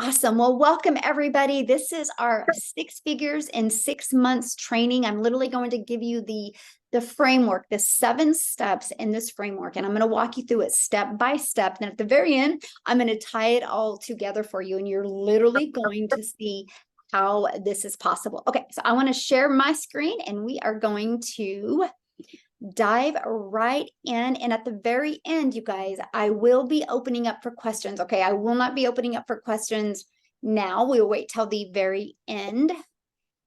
Awesome. Well, welcome everybody. This is our 6 figures in 6 months training. I'm literally going to give you the framework, the 7 steps in this framework, and I'm going to walk you through it step by step. And at the very end, I'm going to tie it all together for you, and you're literally going to see how this is possible. Okay, so I want to share my screen, and we are going to dive right in. And at the very end, you guys, I will be opening up for questions. Okay, I will not be opening up for questions now. We'll wait till the very end.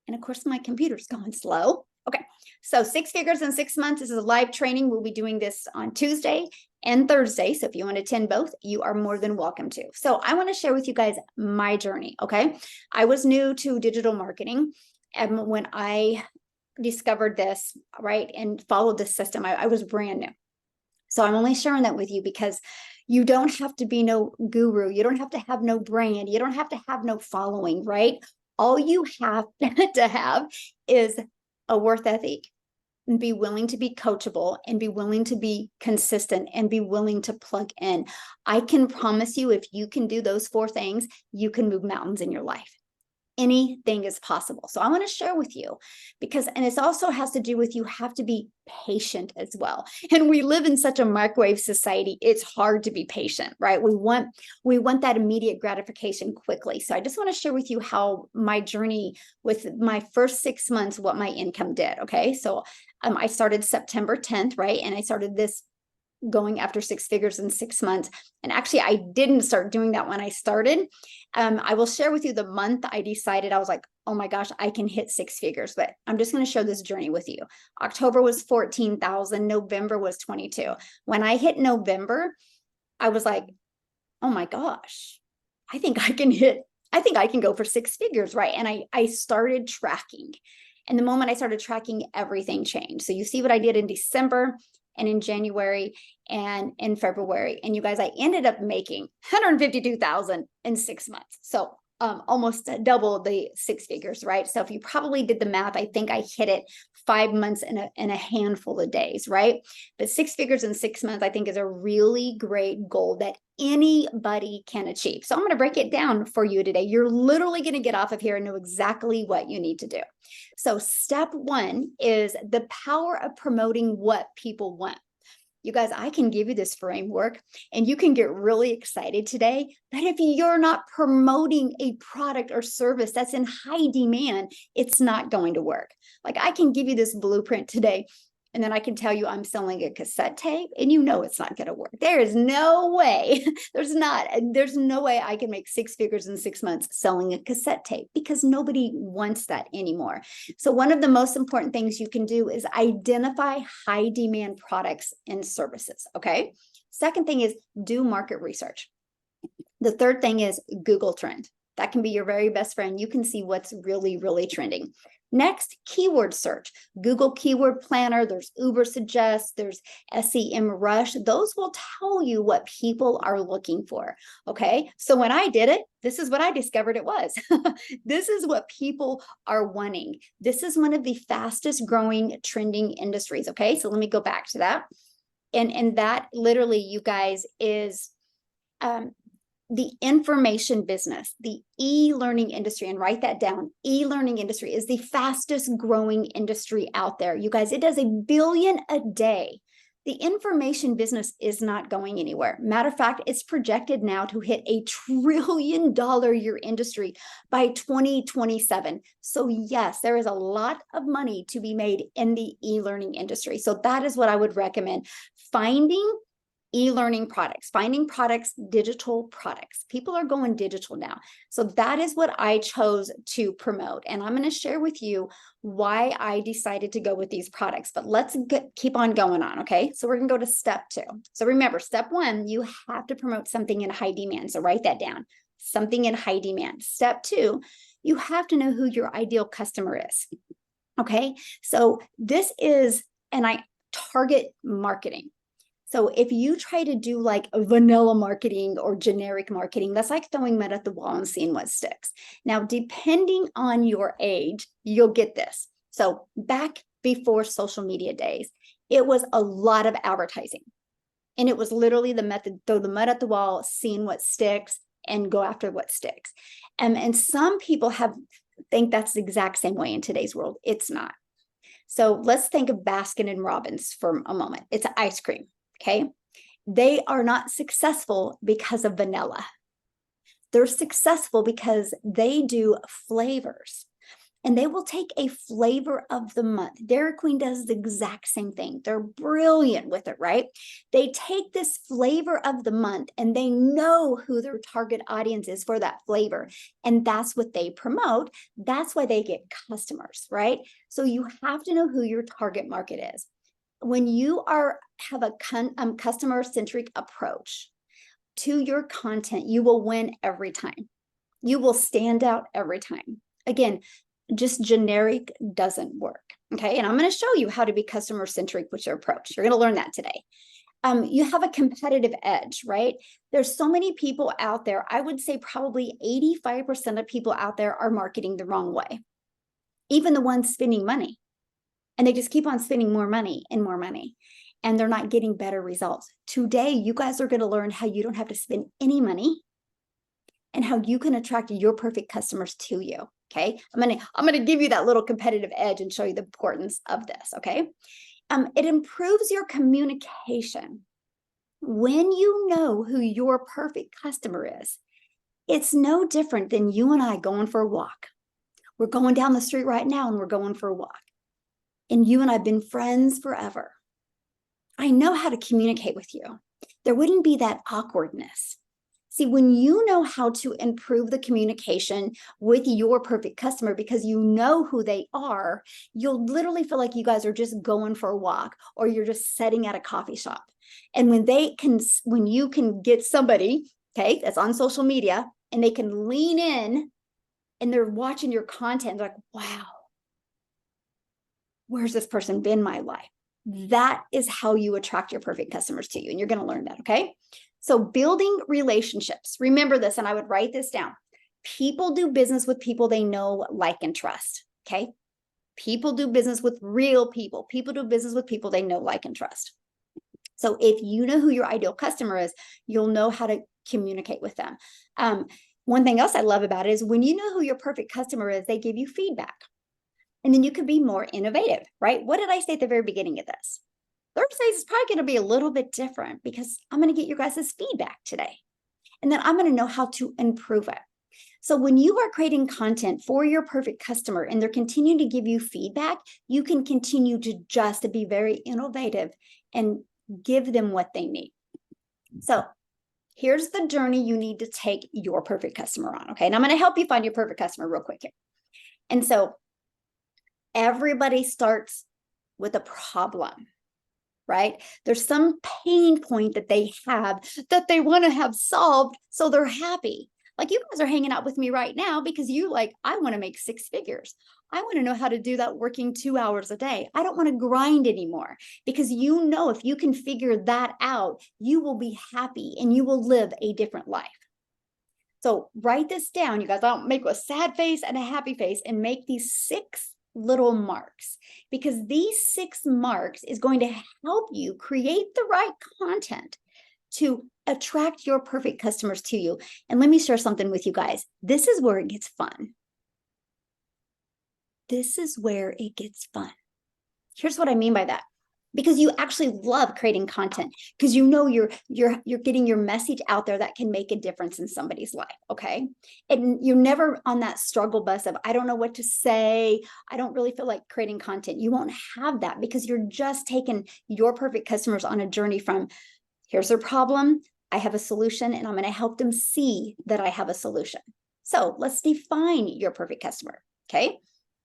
And of course, my computer's going slow. Okay, so 6 figures in 6 months. This is a live training. We'll be doing this on Tuesday and Thursday. So if you want to attend both, you are more than welcome to. So I want to share with you guys my journey. Okay, I was new to digital marketing, and when I discovered this, right, and followed this system, I was brand new. So I'm only sharing that with you because you don't have to be no guru. You don't have to have no brand. You don't have to have no following, right? All you have to have is a worth ethic, and be willing to be coachable, and be willing to be consistent, and be willing to plug in. I can promise you, if you can do those 4 things, you can move mountains in your life. Anything is possible. So I want to share with you because, and it also has to do with, you have to be patient as well. And we live in such a microwave society. It's hard to be patient, right? We want that immediate gratification quickly. So I just want to share with you how my journey with my first 6 months, what my income did. Okay. So I started September 10th, right? And I started this going after 6 figures in 6 months. And actually, I didn't start doing that when I started. I will share with you the month I decided. I was like, oh my gosh, I can hit 6 figures, but I'm just going to share this journey with you. October was 14,000. November was 22. When I hit November, I was like, oh my gosh, I think I can go for 6 figures, right? And I started tracking. And the moment I started tracking, everything changed. So you see what I did in December, and in January, and in February. And you guys, I ended up making 152,000 in 6 months. So almost double the 6 figures, right? So if you probably did the math, I think I hit it 5 months in a handful of days, right? But 6 figures in 6 months, I think, is a really great goal that anybody can achieve. So I'm going to break it down for you today. You're literally going to get off of here and know exactly what you need to do. So step 1 is the power of promoting what people want. You guys, I can give you this framework and you can get really excited today, but if you're not promoting a product or service that's in high demand, it's not going to work. Like, I can give you this blueprint today, and then I can tell you I'm selling a cassette tape, and you know it's not going to work. There is no way. There's no way I can make 6 figures in 6 months selling a cassette tape, because nobody wants that anymore. So one of the most important things you can do is identify high demand products and services. Okay. Second thing is do market research. The third thing is Google Trend. That can be your very best friend. You can see what's really, really trending. Next, keyword search. Google Keyword Planner, there's Uber Suggest, there's SEM Rush. Those will tell you what people are looking for, okay? So when I did it, this is what I discovered it was. This is what people are wanting. This is one of the fastest growing trending industries, okay? So let me go back to that. And that literally, you guys, is the information business, the e-learning industry, and write that down. E-learning industry is the fastest growing industry out there. You guys, it does $1 billion a day. The information business is not going anywhere. Matter of fact, it's projected now to hit $1 trillion year industry by 2027. So yes, there is a lot of money to be made in the e-learning industry. So that is what I would recommend. Finding e-learning products, finding products, digital products. People are going digital now. So that is what I chose to promote. And I'm going to share with you why I decided to go with these products. But let's keep on going on, okay? So we're going to go to step 2. So remember, step 1, you have to promote something in high demand. So write that down, something in high demand. Step 2, you have to know who your ideal customer is, okay? So this is, and I target marketing. So if you try to do like a vanilla marketing or generic marketing, that's like throwing mud at the wall and seeing what sticks. Now, depending on your age, you'll get this. So back before social media days, it was a lot of advertising. And it was literally the method, throw the mud at the wall, seeing what sticks, and go after what sticks. And some people think that's the exact same way in today's world. It's not. So let's think of Baskin and Robbins for a moment. It's ice cream, okay? They are not successful because of vanilla. They're successful because they do flavors. And they will take a flavor of the month. Dairy Queen does the exact same thing. They're brilliant with it, right? They take this flavor of the month and they know who their target audience is for that flavor. And that's what they promote. That's why they get customers, right? So you have to know who your target market is. When you have a customer-centric approach to your content, you will win every time. You will stand out every time. Again, just generic doesn't work, okay? And I'm going to show you how to be customer-centric with your approach. You're going to learn that today. You have a competitive edge, right? There's so many people out there. I would say probably 85% of people out there are marketing the wrong way. Even the ones spending money. And they just keep on spending more money and more money. And they're not getting better results. Today, you guys are going to learn how you don't have to spend any money and how you can attract your perfect customers to you. Okay, I'm gonna give you that little competitive edge and show you the importance of this. Okay, it improves your communication when you know who your perfect customer is. It's no different than you and I going for a walk. We're going down the street right now and we're going for a walk. And you and I have been friends forever. I know how to communicate with you. There wouldn't be that awkwardness. See, when you know how to improve the communication with your perfect customer because you know who they are, you'll literally feel like you guys are just going for a walk or you're just sitting at a coffee shop. And when you can get somebody, okay, that's on social media and they can lean in and they're watching your content, they're like, wow, where's this person been in my life? That is how you attract your perfect customers to you. And you're going to learn that, okay? So building relationships, remember this, and I would write this down. People do business with people they know, like, and trust, okay? People do business with real people. People do business with people they know, like, and trust. So if you know who your ideal customer is, you'll know how to communicate with them. One thing else I love about it is when you know who your perfect customer is, they give you feedback. And then you can be more innovative, right? What did I say at the very beginning of this? Thursdays is probably going to be a little bit different because I'm going to get your guys' feedback today. And then I'm going to know how to improve it. So when you are creating content for your perfect customer and they're continuing to give you feedback, you can continue to be very innovative and give them what they need. So here's the journey you need to take your perfect customer on, okay? And I'm going to help you find your perfect customer real quick here. And so everybody starts with a problem, right? There's some pain point that they have that they want to have solved so they're happy. Like you guys are hanging out with me right now because I want to make 6 figures. I want to know how to do that working 2 hours a day. I don't want to grind anymore because you know if you can figure that out, you will be happy and you will live a different life. So write this down, you guys. I'll make a sad face and a happy face and make these 6 little marks because these 6 marks is going to help you create the right content to attract your perfect customers to you. And let me share something with you guys. This is where it gets fun. This is where it gets fun. Here's what I mean by that. Because you actually love creating content because you know you're getting your message out there that can make a difference in somebody's life, okay? And you're never on that struggle bus of, I don't know what to say. I don't really feel like creating content. You won't have that because you're just taking your perfect customers on a journey from, here's their problem, I have a solution, and I'm going to help them see that I have a solution. So let's define your perfect customer, okay?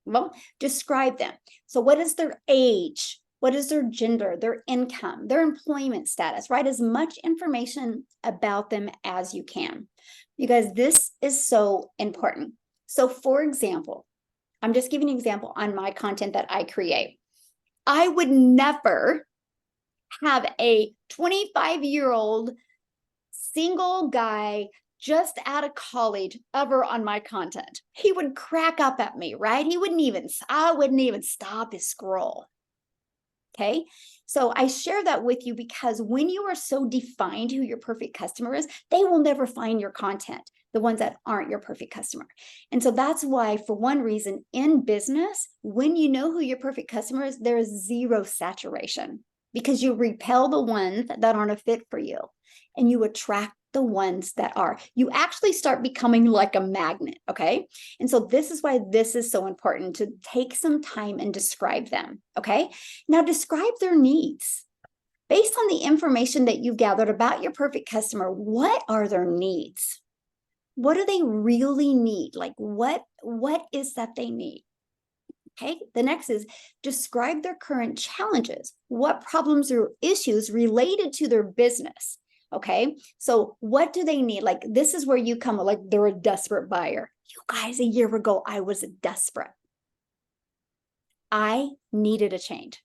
Well, describe them. So what is their age? What is their gender, their income, their employment status? Write as much information about them as you can. You guys, this is so important. So for example, I'm just giving an example on my content that I create. I would never have a 25-year-old single guy just out of college ever on my content. He would crack up at me, right? I wouldn't even stop his scroll. Okay. So I share that with you because when you are so defined who your perfect customer is, they will never find your content, the ones that aren't your perfect customer. And so that's why, for one reason, in business, when you know who your perfect customer is, there is zero saturation because you repel the ones that aren't a fit for you and you attract the ones that are. You actually start becoming like a magnet, okay? And so this is why this is so important, to take some time and describe them, okay? Now describe their needs. Based on the information that you've gathered about your perfect customer, what are their needs? What do they really need? Like what is that they need? Okay, the next is describe their current challenges. What problems or issues related to their business? Okay, so what do they need? Like this is where you come, like they're a desperate buyer. You guys, a year ago, I was desperate. I needed a change.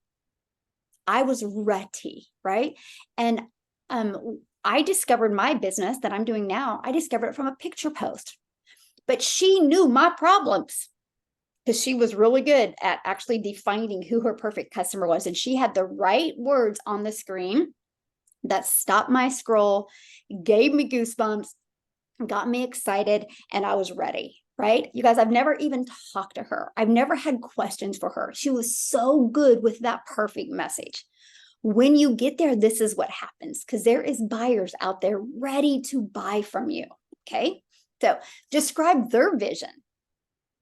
I was ready, right? And I discovered my business that I'm doing now. I discovered it from a picture post, but she knew my problems because she was really good at actually defining who her perfect customer was. And she had the right words on the screen that stopped my scroll, gave me goosebumps, got me excited, and I was ready, right? You guys, I've never even talked to her. I've never had questions for her. She was so good with that perfect message. When you get there, this is what happens, because there is buyers out there ready to buy from you, okay? So describe their vision.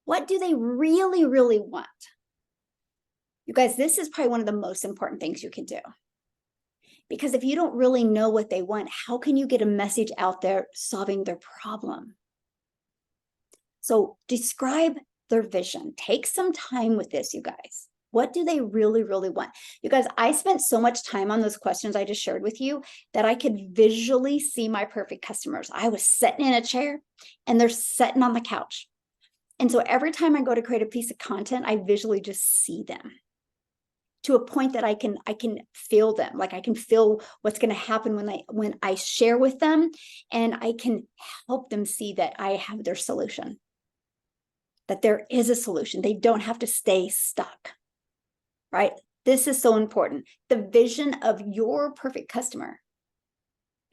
What do they really, really want? You guys, this is probably one of the most important things you can do. Because if you don't really know what they want, how can you get a message out there solving their problem? So describe their vision. Take some time with this, you guys. What do they really, really want? You guys, I spent so much time on those questions I just shared with you that I could visually see my perfect customers. I was sitting in a chair and they're sitting on the couch. And so every time I go to create a piece of content, I visually just see them to a point that I can feel them. Like I can feel what's going to happen when I share with them, and I can help them see that I have their solution, that there is a solution. They don't have to stay stuck, right? This is so important. The vision of your perfect customer.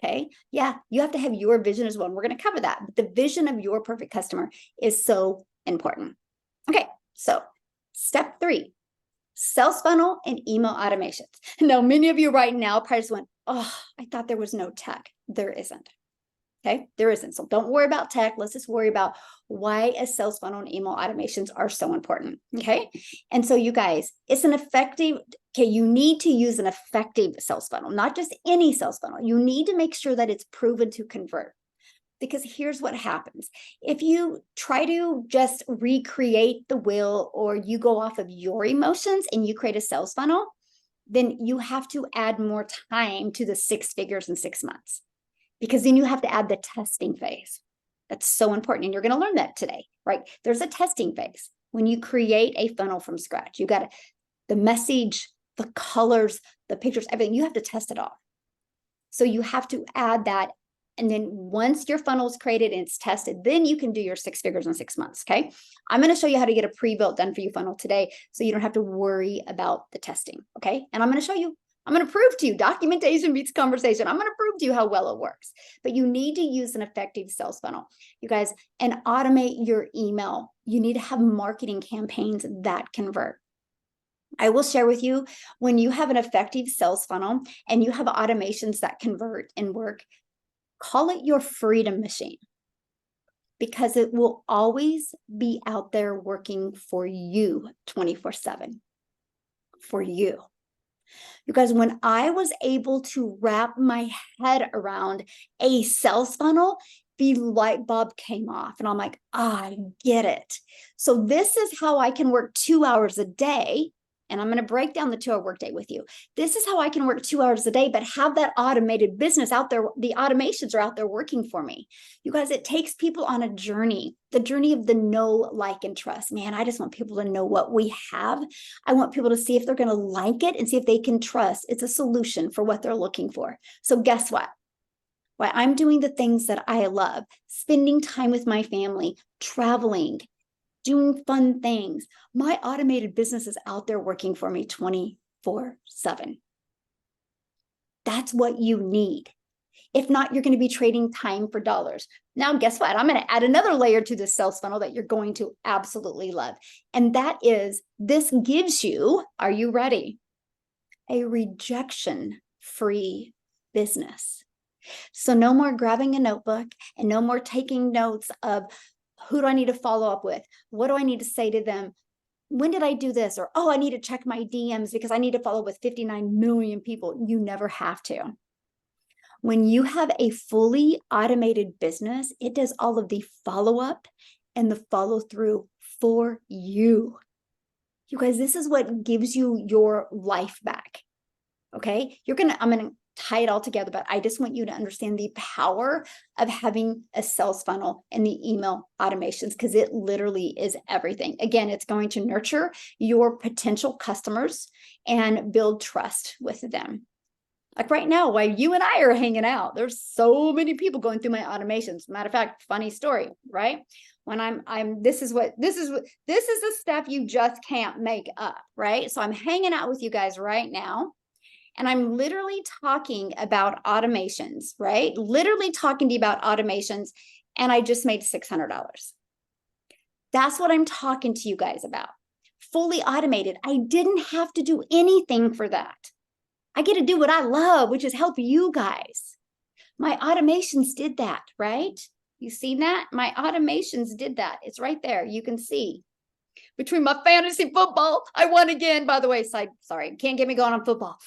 Okay. Yeah, you have to have your vision as well. And we're going to cover that. But the vision of your perfect customer is so important. Okay. So step 3, sales funnel and email automations. Now, many of you right now probably just went, oh, I thought there was no tech. There isn't. Okay, there isn't. So don't worry about tech. Let's just worry about why a sales funnel and email automations are so important. Okay, and so you guys, it's an effective, okay, you need to use an effective sales funnel, not just any sales funnel. You need to make sure that it's proven to convert. Because here's what happens. If you try to just recreate the wheel, or you go off of your emotions and you create a sales funnel, then you have to add more time to the 6 figures in 6 months. Because then you have to add the testing phase. That's so important. And you're going to learn that today, right? There's a testing phase. When you create a funnel from scratch, you got the message, the colors, the pictures, everything. You have to test it all. So you have to add that. And then once your funnel is created and it's tested, then you can do your 6 figures in 6 months, okay? I'm going to show you how to get a pre-built done for you funnel today, so you don't have to worry about the testing, okay? And I'm going to show you, I'm going to prove to you, documentation beats conversation. I'm going to prove to you how well it works. But you need to use an effective sales funnel, you guys, and automate your email. You need to have marketing campaigns that convert. I will share with you, when you have an effective sales funnel and you have automations that convert and work, call it your freedom machine, because it will always be out there working for you 24/7, for you. Because when I was able to wrap my head around a sales funnel, the light bulb came off and I'm like, I get it. So this is how I can work 2 hours a day. And I'm going to break down the 2-hour workday with you. This is how I can work 2 hours a day, but have that automated business out there. The automations are out there working for me. You guys, it takes people on a journey, the journey of the know, like, and trust. Man, I just want people to know what we have. I want people to see if they're going to like it and see if they can trust it's a solution for what they're looking for. So guess what? Why I'm doing the things that I love, spending time with my family, traveling, doing fun things. My automated business is out there working for me 24/7. 24/7. That's what you need. If not, you're going to be trading time for dollars. Now, guess what? I'm going to add another layer to this sales funnel that you're going to absolutely love. And that is, this gives you, are you ready? A rejection-free business. So no more grabbing a notebook and no more taking notes of who do I need to follow up with? What do I need to say to them? When did I do this? Or, oh, I need to check my DMs because I need to follow with 59 million people. You never have to. When you have a fully automated business, it does all of the follow-up and the follow-through for you. You guys, this is what gives you your life back. Okay? I'm going to tie it all together, but I just want you to understand the power of having a sales funnel and the email automations, because it literally is everything. Again, it's going to nurture your potential customers and build trust with them. Like right now, while you and I are hanging out, there's so many people going through my automations. Matter of fact, funny story, right? When this is the stuff you just can't make up, right? So I'm hanging out with you guys right now, and I'm literally talking about automations, right? Literally talking to you about automations, and I just made $600. That's what I'm talking to you guys about. Fully automated. I didn't have to do anything for that. I get to do what I love, which is help you guys. My automations did that, right? You seen that? My automations did that. It's right there. You can see. Between my fantasy football, I won again, by the way. Sorry, can't get me going on football.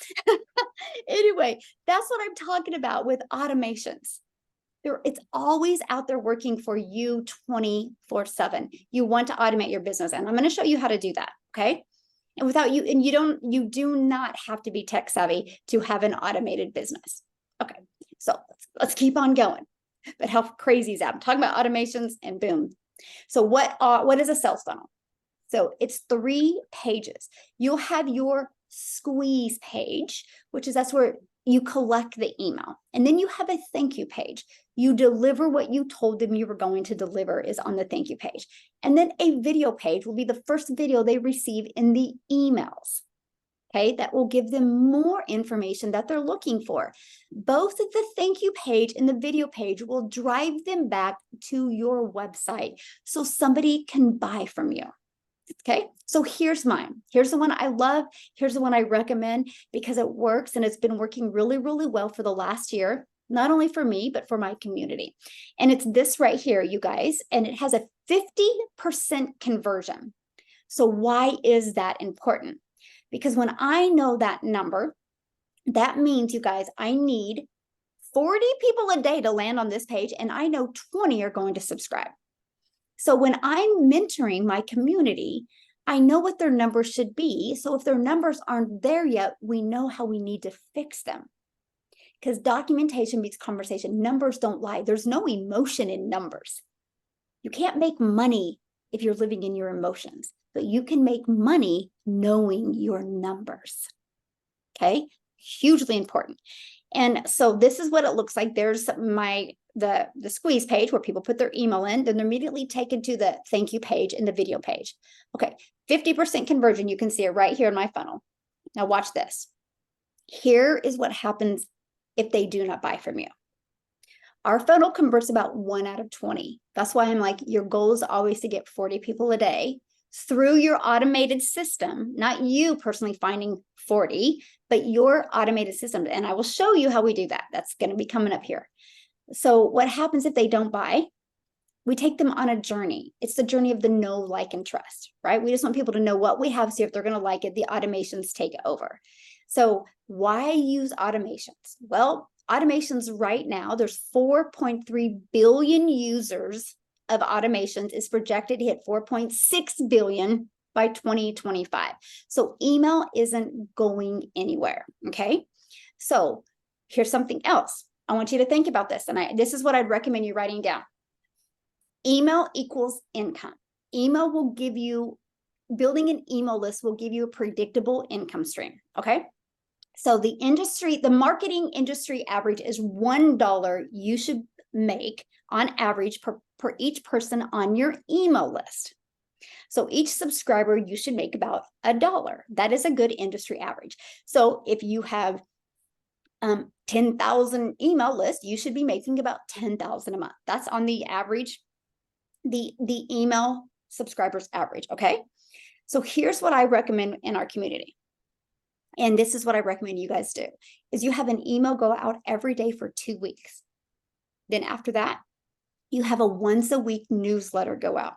Anyway, that's what I'm talking about with automations. It's always out there working for you 24/7. You want to automate your business, and I'm going to show you how to do that, okay? And you do not have to be tech savvy to have an automated business. Okay, so let's keep on going. But how crazy is that? I'm talking about automations, and boom. So what is a sales funnel? So it's 3 pages. You'll have your squeeze page, that's where you collect the email. And then you have a thank you page. You deliver what you told them you were going to deliver is on the thank you page. And then a video page will be the first video they receive in the emails. Okay, that will give them more information that they're looking for. Both the thank you page and the video page will drive them back to your website so somebody can buy from you. Okay, so here's mine. Here's the one I love. Here's the one I recommend because it works, and it's been working really, really well for the last year, not only for me, but for my community. And it's this right here, you guys, and it has a 50% conversion. So why is that important? Because when I know that number, that means, you guys, I need 40 people a day to land on this page, and I know 20 are going to subscribe. So when I'm mentoring my community, I know what their numbers should be. So if their numbers aren't there yet, we know how we need to fix them. Because documentation beats conversation. Numbers don't lie. There's no emotion in numbers. You can't make money if you're living in your emotions, but you can make money knowing your numbers. Okay, hugely important. And so this is what it looks like. There's the squeeze page where people put their email in, then they're immediately taken to the thank you page and the video page. Okay, 50% conversion. You can see it right here in my funnel. Now watch this. Here is what happens if they do not buy from you. Our funnel converts about 1 out of 20. That's why I'm like, your goal is always to get 40 people a day through your automated system, not you personally finding 40, but your automated system. And I will show you how we do that. That's going to be coming up here. So what happens if they don't buy? We take them on a journey. It's the journey of the know, like, and trust, right? We just want people to know what we have, see if they're going to like it. The automations take over. So why use automations? Well, automations right now, there's 4.3 billion users of automations. Is projected to hit 4.6 billion by 2025. So email isn't going anywhere, okay? So here's something else. I want you to think about this, and this is what I'd recommend you writing down. Email equals income. Email will give you, building an email list will give you a predictable income stream, okay? So the marketing industry average is $1 you should make on average per each person on your email list. So each subscriber, you should make about $1. That is a good industry average. So if you have 10,000 email lists, you should be making about 10,000 a month. That's on the average, the email subscribers average. Okay. So here's what I recommend in our community. And this is what I recommend you guys do, is you have an email go out every day for 2 weeks. Then after that, you have a once a week newsletter go out.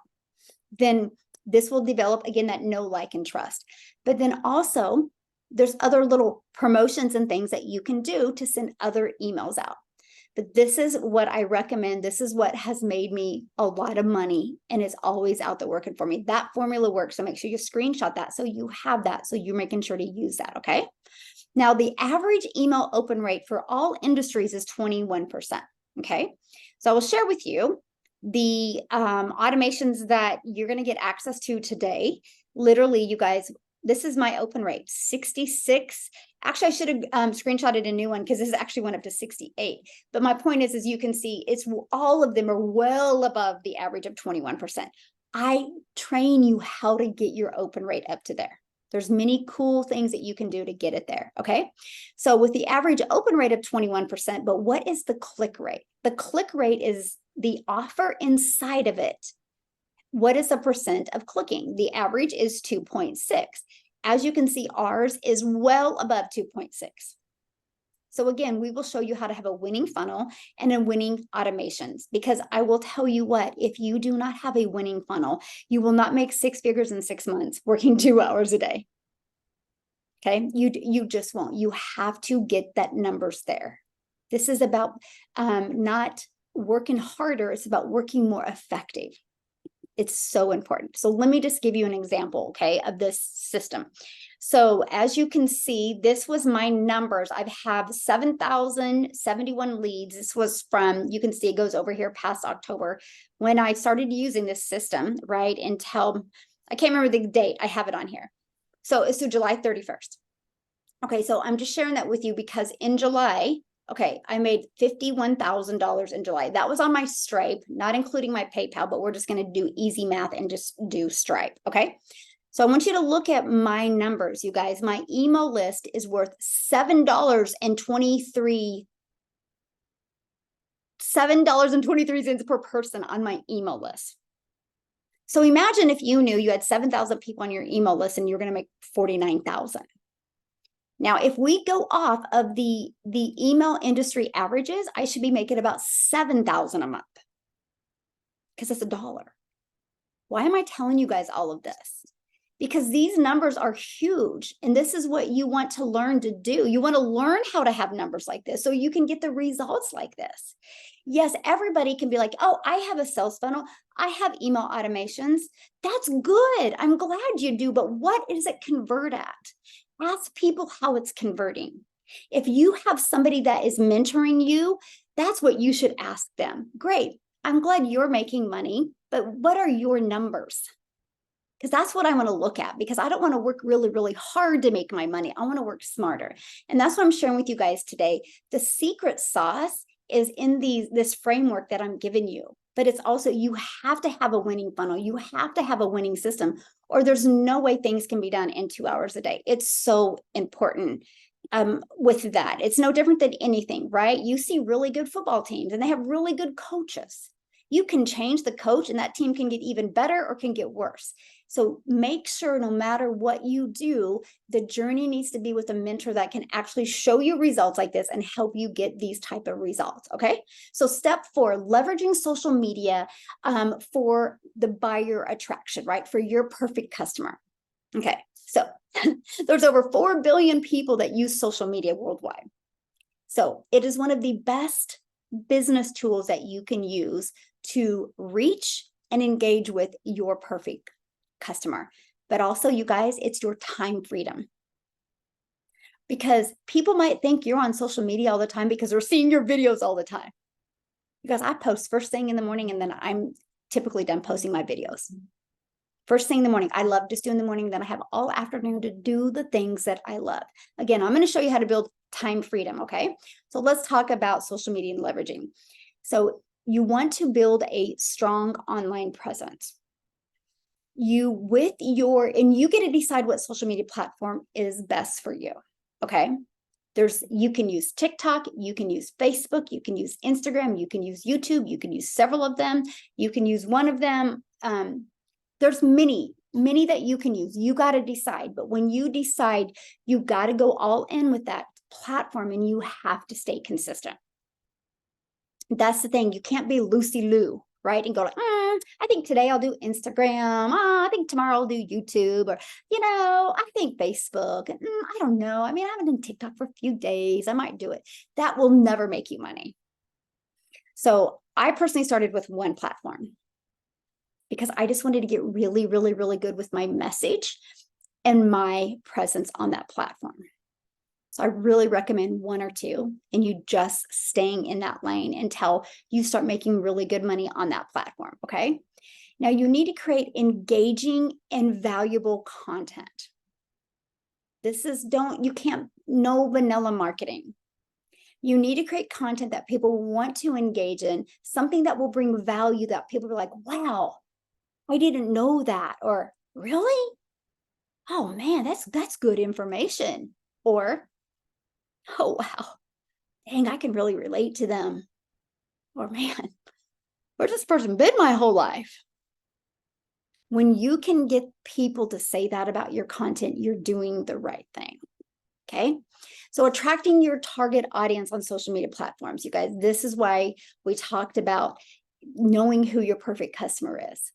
Then this will develop, again, that know, like, and trust. But then also, there's other little promotions and things that you can do to send other emails out. But this is what I recommend. This is what has made me a lot of money and is always out there working for me. That formula works. So make sure you screenshot that so you have that. So you're making sure to use that. Okay. Now, the average email open rate for all industries is 21%. Okay. So I will share with you the automations that you're going to get access to today. Literally, you guys, this is my open rate, 66. Actually, I should have screenshotted a new one because this actually went up to 68. But my point is you can see it's all of them are well above the average of 21%. I train you how to get your open rate up to there. There's many cool things that you can do to get it there, okay? So with the average open rate of 21%, but what is the click rate? The click rate is the offer inside of it. What is the percent of clicking? The average is 2.6. As you can see, ours is well above 2.6. So again, we will show you how to have a winning funnel and a winning automations, because I will tell you what, if you do not have a winning funnel, you will not make 6 figures in 6 months working 2 hours a day. Okay, you just won't. You have to get that numbers there. This is about not working harder. It's about working more effective. It's so important. So let me just give you an example, okay, of this system. So as you can see, this was my numbers. I have 7,071 leads. This was from, you can see it goes over here past October when I started using this system, right? Until, I can't remember the date. I have it on here. So it's July 31st. Okay, so I'm just sharing that with you because in July, okay, I made $51,000 in July. That was on my Stripe, not including my PayPal, but we're just going to do easy math and just do Stripe, okay? So I want you to look at my numbers, you guys. My email list is worth $7.23 per person on my email list. So imagine if you knew you had 7,000 people on your email list and you're going to make 49,000. Now, if we go off of the email industry averages, I should be making about 7,000 a month because it's $1. Why am I telling you guys all of this? Because these numbers are huge, and this is what you want to learn to do. You want to learn how to have numbers like this so you can get the results like this. Yes, everybody can be like, oh, I have a sales funnel. I have email automations. That's good. I'm glad you do, but what does it convert at? Ask people how it's converting. If you have somebody that is mentoring you, that's what you should ask them. Great. I'm glad you're making money, but what are your numbers? Because that's what I want to look at, because I don't want to work really, really hard to make my money. I want to work smarter. And that's what I'm sharing with you guys today. The secret sauce is in this framework that I'm giving you. But it's also, you have to have a winning funnel. You have to have a winning system, or there's no way things can be done in 2 hours a day. It's so important with that. It's no different than anything, right? You see really good football teams and they have really good coaches. You can change the coach and that team can get even better or can get worse. So make sure no matter what you do, the journey needs to be with a mentor that can actually show you results like this and help you get these type of results, okay? So step 4, leveraging social media for the buyer attraction, right? For your perfect customer. Okay, so there's over 4 billion people that use social media worldwide. So it is one of the best business tools that you can use to reach and engage with your perfect customer. But also, you guys, it's your time freedom. Because people might think you're on social media all the time because they're seeing your videos all the time. Because I post first thing in the morning and then I'm typically done posting my videos. First thing in the morning, I love just doing the morning, then I have all afternoon to do the things that I love. Again, I'm going to show you how to build time freedom, okay? So let's talk about social media and leveraging. So you want to build a strong online presence. and you get to decide what social media platform is best for you. Okay. You can use TikTok, you can use Facebook, you can use Instagram, you can use YouTube, you can use several of them, you can use one of them. There's many that you can use. You got to decide. But when you decide, you got to go all in with that platform, and you have to stay consistent. That's the thing. You can't be loosey-loo, right? And go like, I think today I'll do Instagram. I think tomorrow I'll do YouTube, or, I think Facebook. I don't know. I mean, I haven't done TikTok for a few days. I might do it. That will never make you money. So I personally started with one platform because I just wanted to get really, really, really good with my message and my presence on that platform. So I really recommend one or two, and you just staying in that lane until you start making really good money on that platform, okay? Now you need to create engaging and valuable content. You can't, no vanilla marketing. You need to create content that people want to engage in, something that will bring value, that people are like, wow, I didn't know that, or really? Oh man, that's good information. Or, oh wow, dang, I can really relate to them. Or man, where's this person been my whole life? When you can get people to say that about your content, you're doing the right thing. Okay. So attracting your target audience on social media platforms, you guys, this is why we talked about knowing who your perfect customer is.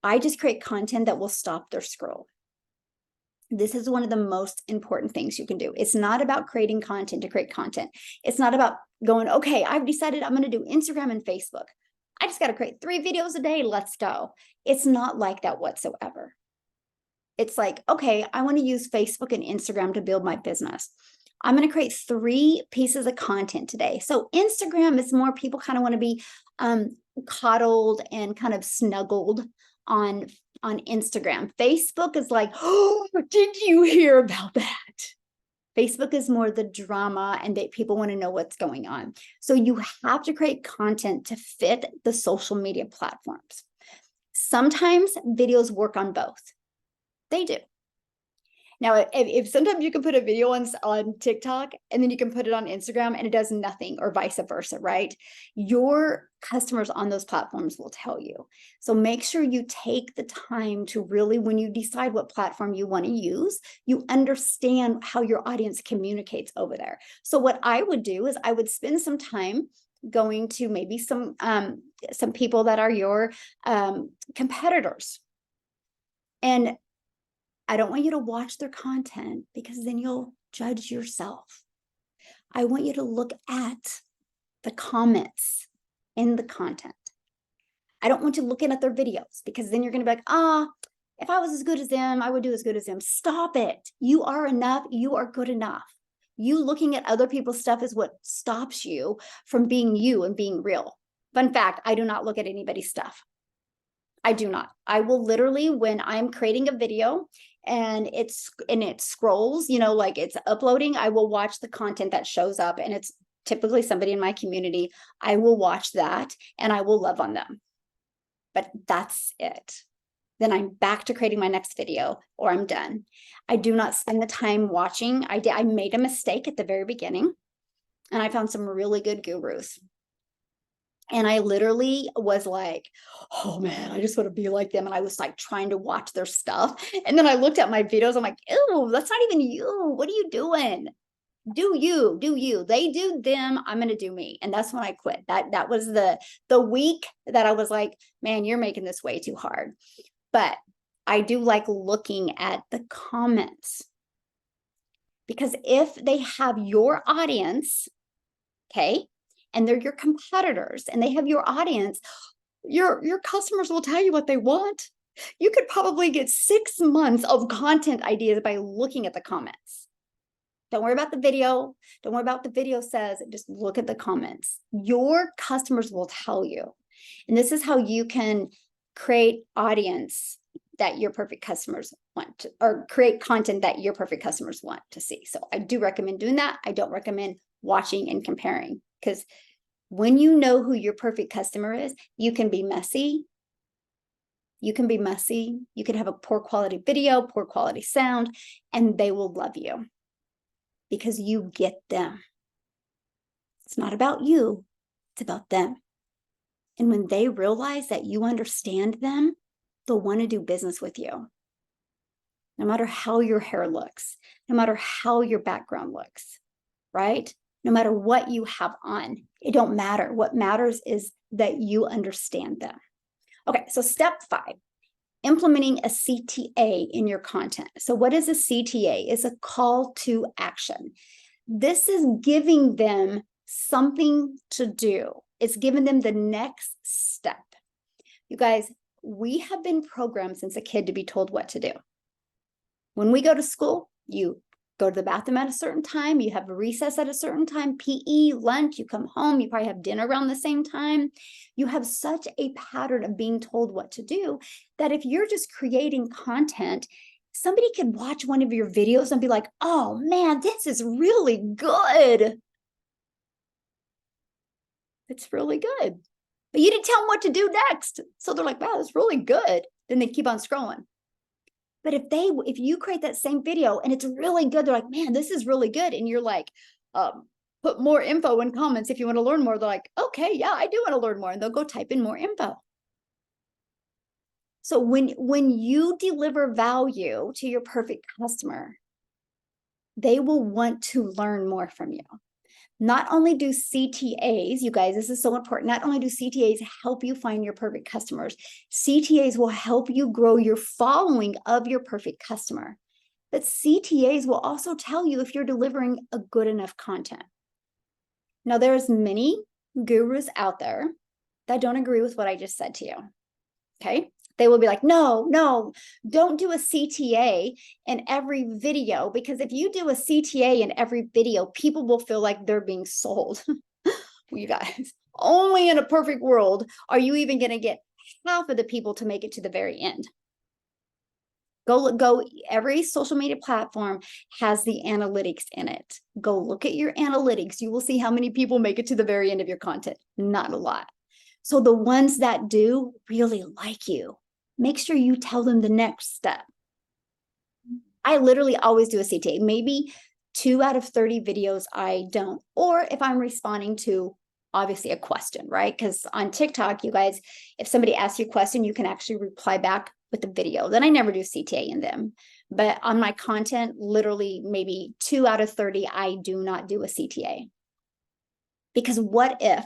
I just create content that will stop their scroll. This is one of the most important things you can do. It's not about creating content to create content. It's not about going, okay, I've decided I'm going to do Instagram and Facebook. I just got to create 3 videos a day. Let's go. It's not like that whatsoever. It's like, okay, I want to use Facebook and Instagram to build my business. I'm going to create 3 pieces of content today. So Instagram is more people kind of want to be coddled and kind of snuggled on Instagram. Facebook is like, oh, did you hear about that? Facebook is more the drama, and that people want to know what's going on. So you have to create content to fit the social media platforms. Sometimes videos work on both. They do. Now, if sometimes you can put a video on TikTok and then you can put it on Instagram and it does nothing, or vice versa, right? Your customers on those platforms will tell you. So make sure you take the time to really, when you decide what platform you want to use, you understand how your audience communicates over there. So what I would do is I would spend some time going to maybe some people that are your competitors. And I don't want you to watch their content, because then you'll judge yourself. I want you to look at the comments in the content. I don't want you looking at their videos, because then you're going to be like, if I was as good as them, I would do as good as them. Stop it. You are enough. You are good enough. You looking at other people's stuff is what stops you from being you and being real. Fun fact, I do not look at anybody's stuff. I do not. I will literally, when I'm creating a video and it scrolls, like it's uploading, I will watch the content that shows up, and it's typically somebody in my community. I will watch that and I will love on them. But that's it. Then I'm back to creating my next video, or I'm done. I do not spend the time watching. I made a mistake at the very beginning, and I found some really good gurus. And I literally was like, oh man, I just want to be like them. And I was like trying to watch their stuff. And then I looked at my videos. I'm like, ew, that's not even you. What are you doing? Do you. They do them. I'm going to do me. And that's when I quit. That was the week that I was like, man, you're making this way too hard. But I do like looking at the comments, because if they have your audience, okay, and they're your competitors and they have your audience, your customers will tell you what they want. You could probably get 6 months of content ideas by looking at the comments. Don't worry about the video. Don't worry about what the video says. Just look at the comments. Your customers will tell you. And this is how you can create audience that your perfect customers want to, or create content that your perfect customers want to see. So I do recommend doing that. I don't recommend watching and comparing, because when you know who your perfect customer is, you can be messy You can be messy. You can have a poor quality video, poor quality sound, and they will love you because you get them. It's not about you. It's about them. And when they realize that you understand them, they'll want to do business with you. No matter how your hair looks, no matter how your background looks, right? No matter what you have on, it don't matter. What matters is that you understand them. Okay, so step 5, implementing a CTA in your content. So what is a CTA? It's a call to action. This is giving them something to do. It's giving them the next step. You guys, we have been programmed since a kid to be told what to do. When we go to school, you go to the bathroom at a certain time, you have a recess at a certain time, PE, lunch, you come home, you probably have dinner around the same time. You have such a pattern of being told what to do that if you're just creating content, somebody could watch one of your videos and be like, oh man, this is really good. It's really good. But you didn't tell them what to do next. So they're like, wow, that's really good. Then they keep on scrolling. But if you create that same video and it's really good, they're like, man, this is really good. And you're like, put more info in comments if you want to learn more. They're like, okay, yeah, I do want to learn more. And they'll go type in more info. So when you deliver value to your perfect customer, they will want to learn more from you. Not only do CTAs, you guys, this is so important, not only do CTAs help you find your perfect customers, CTAs will help you grow your following of your perfect customer. But CTAs will also tell you if you're delivering a good enough content. Now, there's many gurus out there that don't agree with what I just said to you, okay? They will be like, no, don't do a CTA in every video, because if you do a CTA in every video, people will feel like they're being sold. You guys, only in a perfect world are you even going to get half of the people to make it to the very end. Go, every social media platform has the analytics in it. Go look at your analytics. You will see how many people make it to the very end of your content. Not a lot. So the ones that do really like you, make sure you tell them the next step. I literally always do a CTA. Maybe 2 out of 30 videos I don't. Or if I'm responding to, obviously, a question, right? Because on TikTok, you guys, if somebody asks you a question, you can actually reply back with the video. Then I never do CTA in them. But on my content, literally maybe 2 out of 30, I do not do a CTA. Because what if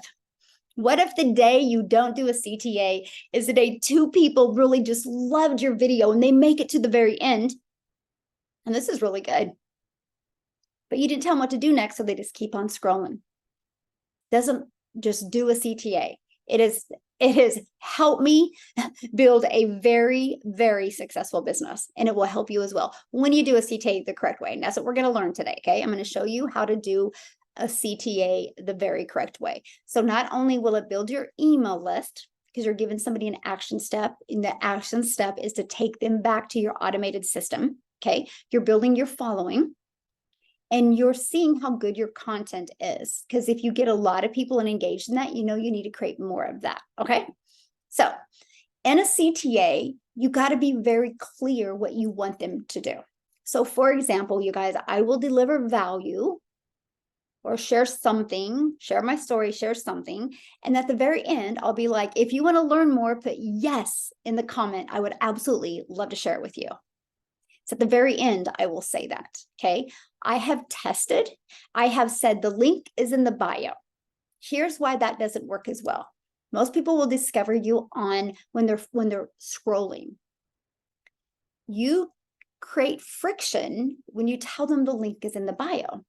the day you don't do a CTA is the day 2 people really just loved your video and they make it to the very end? And this is really good. But you didn't tell them what to do next, so they just keep on scrolling. Doesn't just do a CTA. It has helped me build a very, very successful business, and it will help you as well when you do a CTA the correct way. And that's what we're going to learn today, okay? I'm going to show you how to do a CTA the very correct way. So not only will it build your email list, because you're giving somebody an action step, and the action step is to take them back to your automated system, okay? You're building your following, and you're seeing how good your content is. Because if you get a lot of people engaged in that, you know you need to create more of that, okay? So in a CTA, you got to be very clear what you want them to do. So for example, you guys, I will deliver value or share something, share my story, share something. And at the very end, I'll be like, if you want to learn more, put yes in the comment. I would absolutely love to share it with you. So at the very end, I will say that, okay? I have tested. I have said the link is in the bio. Here's why that doesn't work as well. Most people will discover you on when they're scrolling. You create friction when you tell them the link is in the bio,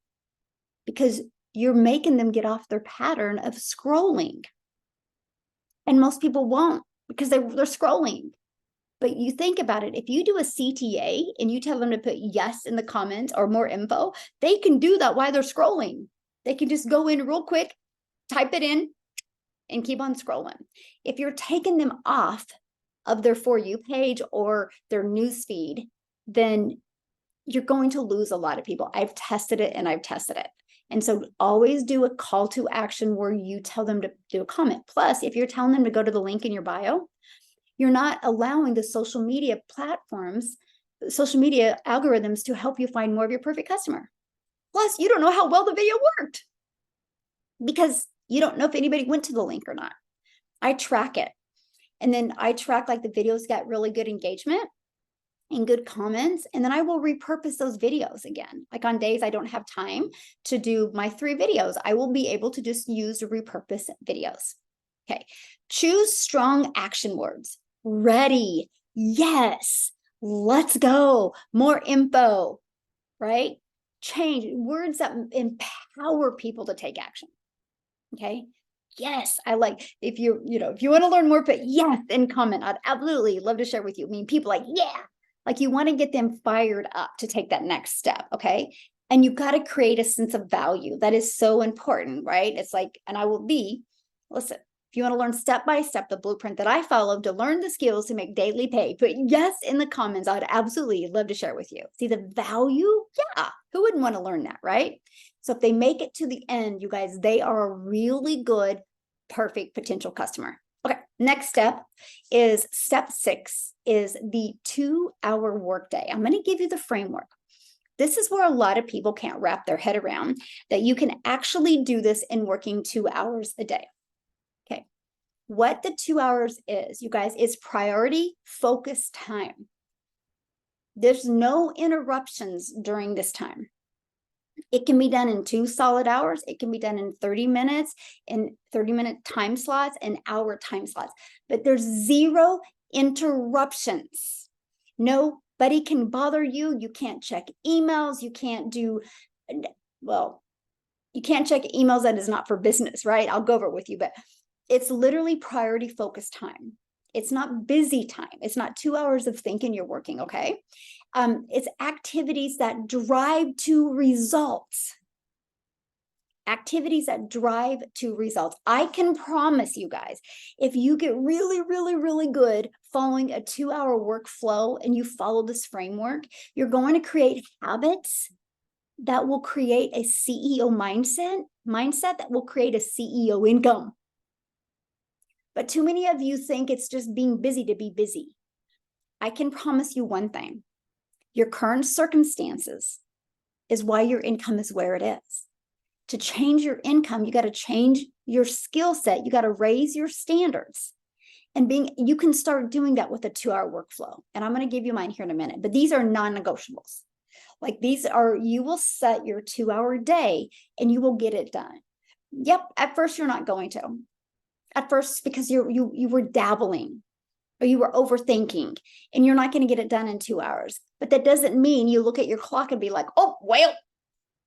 because you're making them get off their pattern of scrolling. And most people won't, because they're scrolling. But you think about it, if you do a CTA and you tell them to put yes in the comments or more info, they can do that while they're scrolling. They can just go in real quick, type it in, and keep on scrolling. If you're taking them off of their For You page or their news feed, then you're going to lose a lot of people. I've tested it and I've tested it. And so always do a call to action where you tell them to do a comment. Plus, if you're telling them to go to the link in your bio, You're not allowing the social media platforms, social media algorithms to help you find more of your perfect customer. Plus, you don't know how well the video worked because you don't know if anybody went to the link or not. I track it. And then I track like the videos got really good engagement and good comments. And then I will repurpose those videos again. Like on days I don't have time to do my 3 videos, I will be able to just use repurpose videos. Okay. Choose strong action words. Ready. Yes. Let's go. More info, right? Change words that empower people to take action. Okay. Yes, I like if you want to learn more, put yes in comment. I'd absolutely love to share with you. I mean, people like, yeah, like you want to get them fired up to take that next step. Okay. And you've got to create a sense of value. That is so important, right? It's like, and I will be, listen, if you want to learn step by step the blueprint that I followed to learn the skills to make daily pay, put yes in the comments. I'd absolutely love to share with you. See the value? Yeah. Who wouldn't want to learn that, right? So if they make it to the end, you guys, they are a really good, perfect potential customer. Okay, next step is step 6 is the 2-hour workday. I'm going to give you the framework. This is where a lot of people can't wrap their head around that you can actually do this in working 2 hours a day. Okay, what the 2 hours is, you guys, is priority focused time. There's no interruptions during this time. It can be done in 2 solid hours. It can be done in 30 minutes, in 30-minute time slots, and hour time slots. But there's 0 interruptions. Nobody can bother you. You can't check emails. You can't do, well, you can't check emails that is not for business, right? I'll go over it with you, but it's literally priority focused time. It's not busy time. It's not 2 hours of thinking you're working, okay? It's activities that drive to results. Activities that drive to results. I can promise you guys, if you get really, really, really good following a 2-hour workflow and you follow this framework, you're going to create habits that will create a CEO mindset that will create a CEO income. But too many of you think it's just being busy to be busy. I can promise you one thing. Your current circumstances is why your income is where it is. To change your income, you got to change your skill set. You got to raise your standards. And you can start doing that with a 2-hour workflow. And I'm going to give you mine here in a minute, but these are non-negotiables. Like these are, you will set your 2-hour day and you will get it done. Yep, at first you're not going to. At first, because you were dabbling or you were overthinking and you're not going to get it done in 2 hours. But that doesn't mean you look at your clock and be like, oh, well,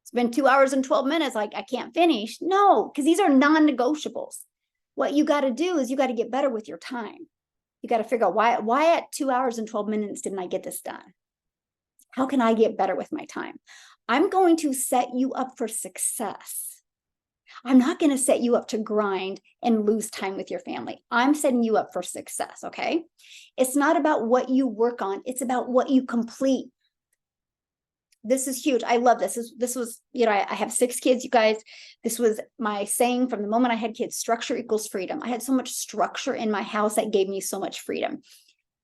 it's been 2 hours and 12 minutes. Like I can't finish. No, because these are non-negotiables. What you got to do is you got to get better with your time. You got to figure out why at 2 hours and 12 minutes didn't I get this done? How can I get better with my time? I'm going to set you up for success. I'm not going to set you up to grind and lose time with your family. I'm setting you up for success, okay? It's not about what you work on. It's about what you complete. This is huge. I love this. This was, I have 6 kids, you guys. This was my saying from the moment I had kids, structure equals freedom. I had so much structure in my house that gave me so much freedom.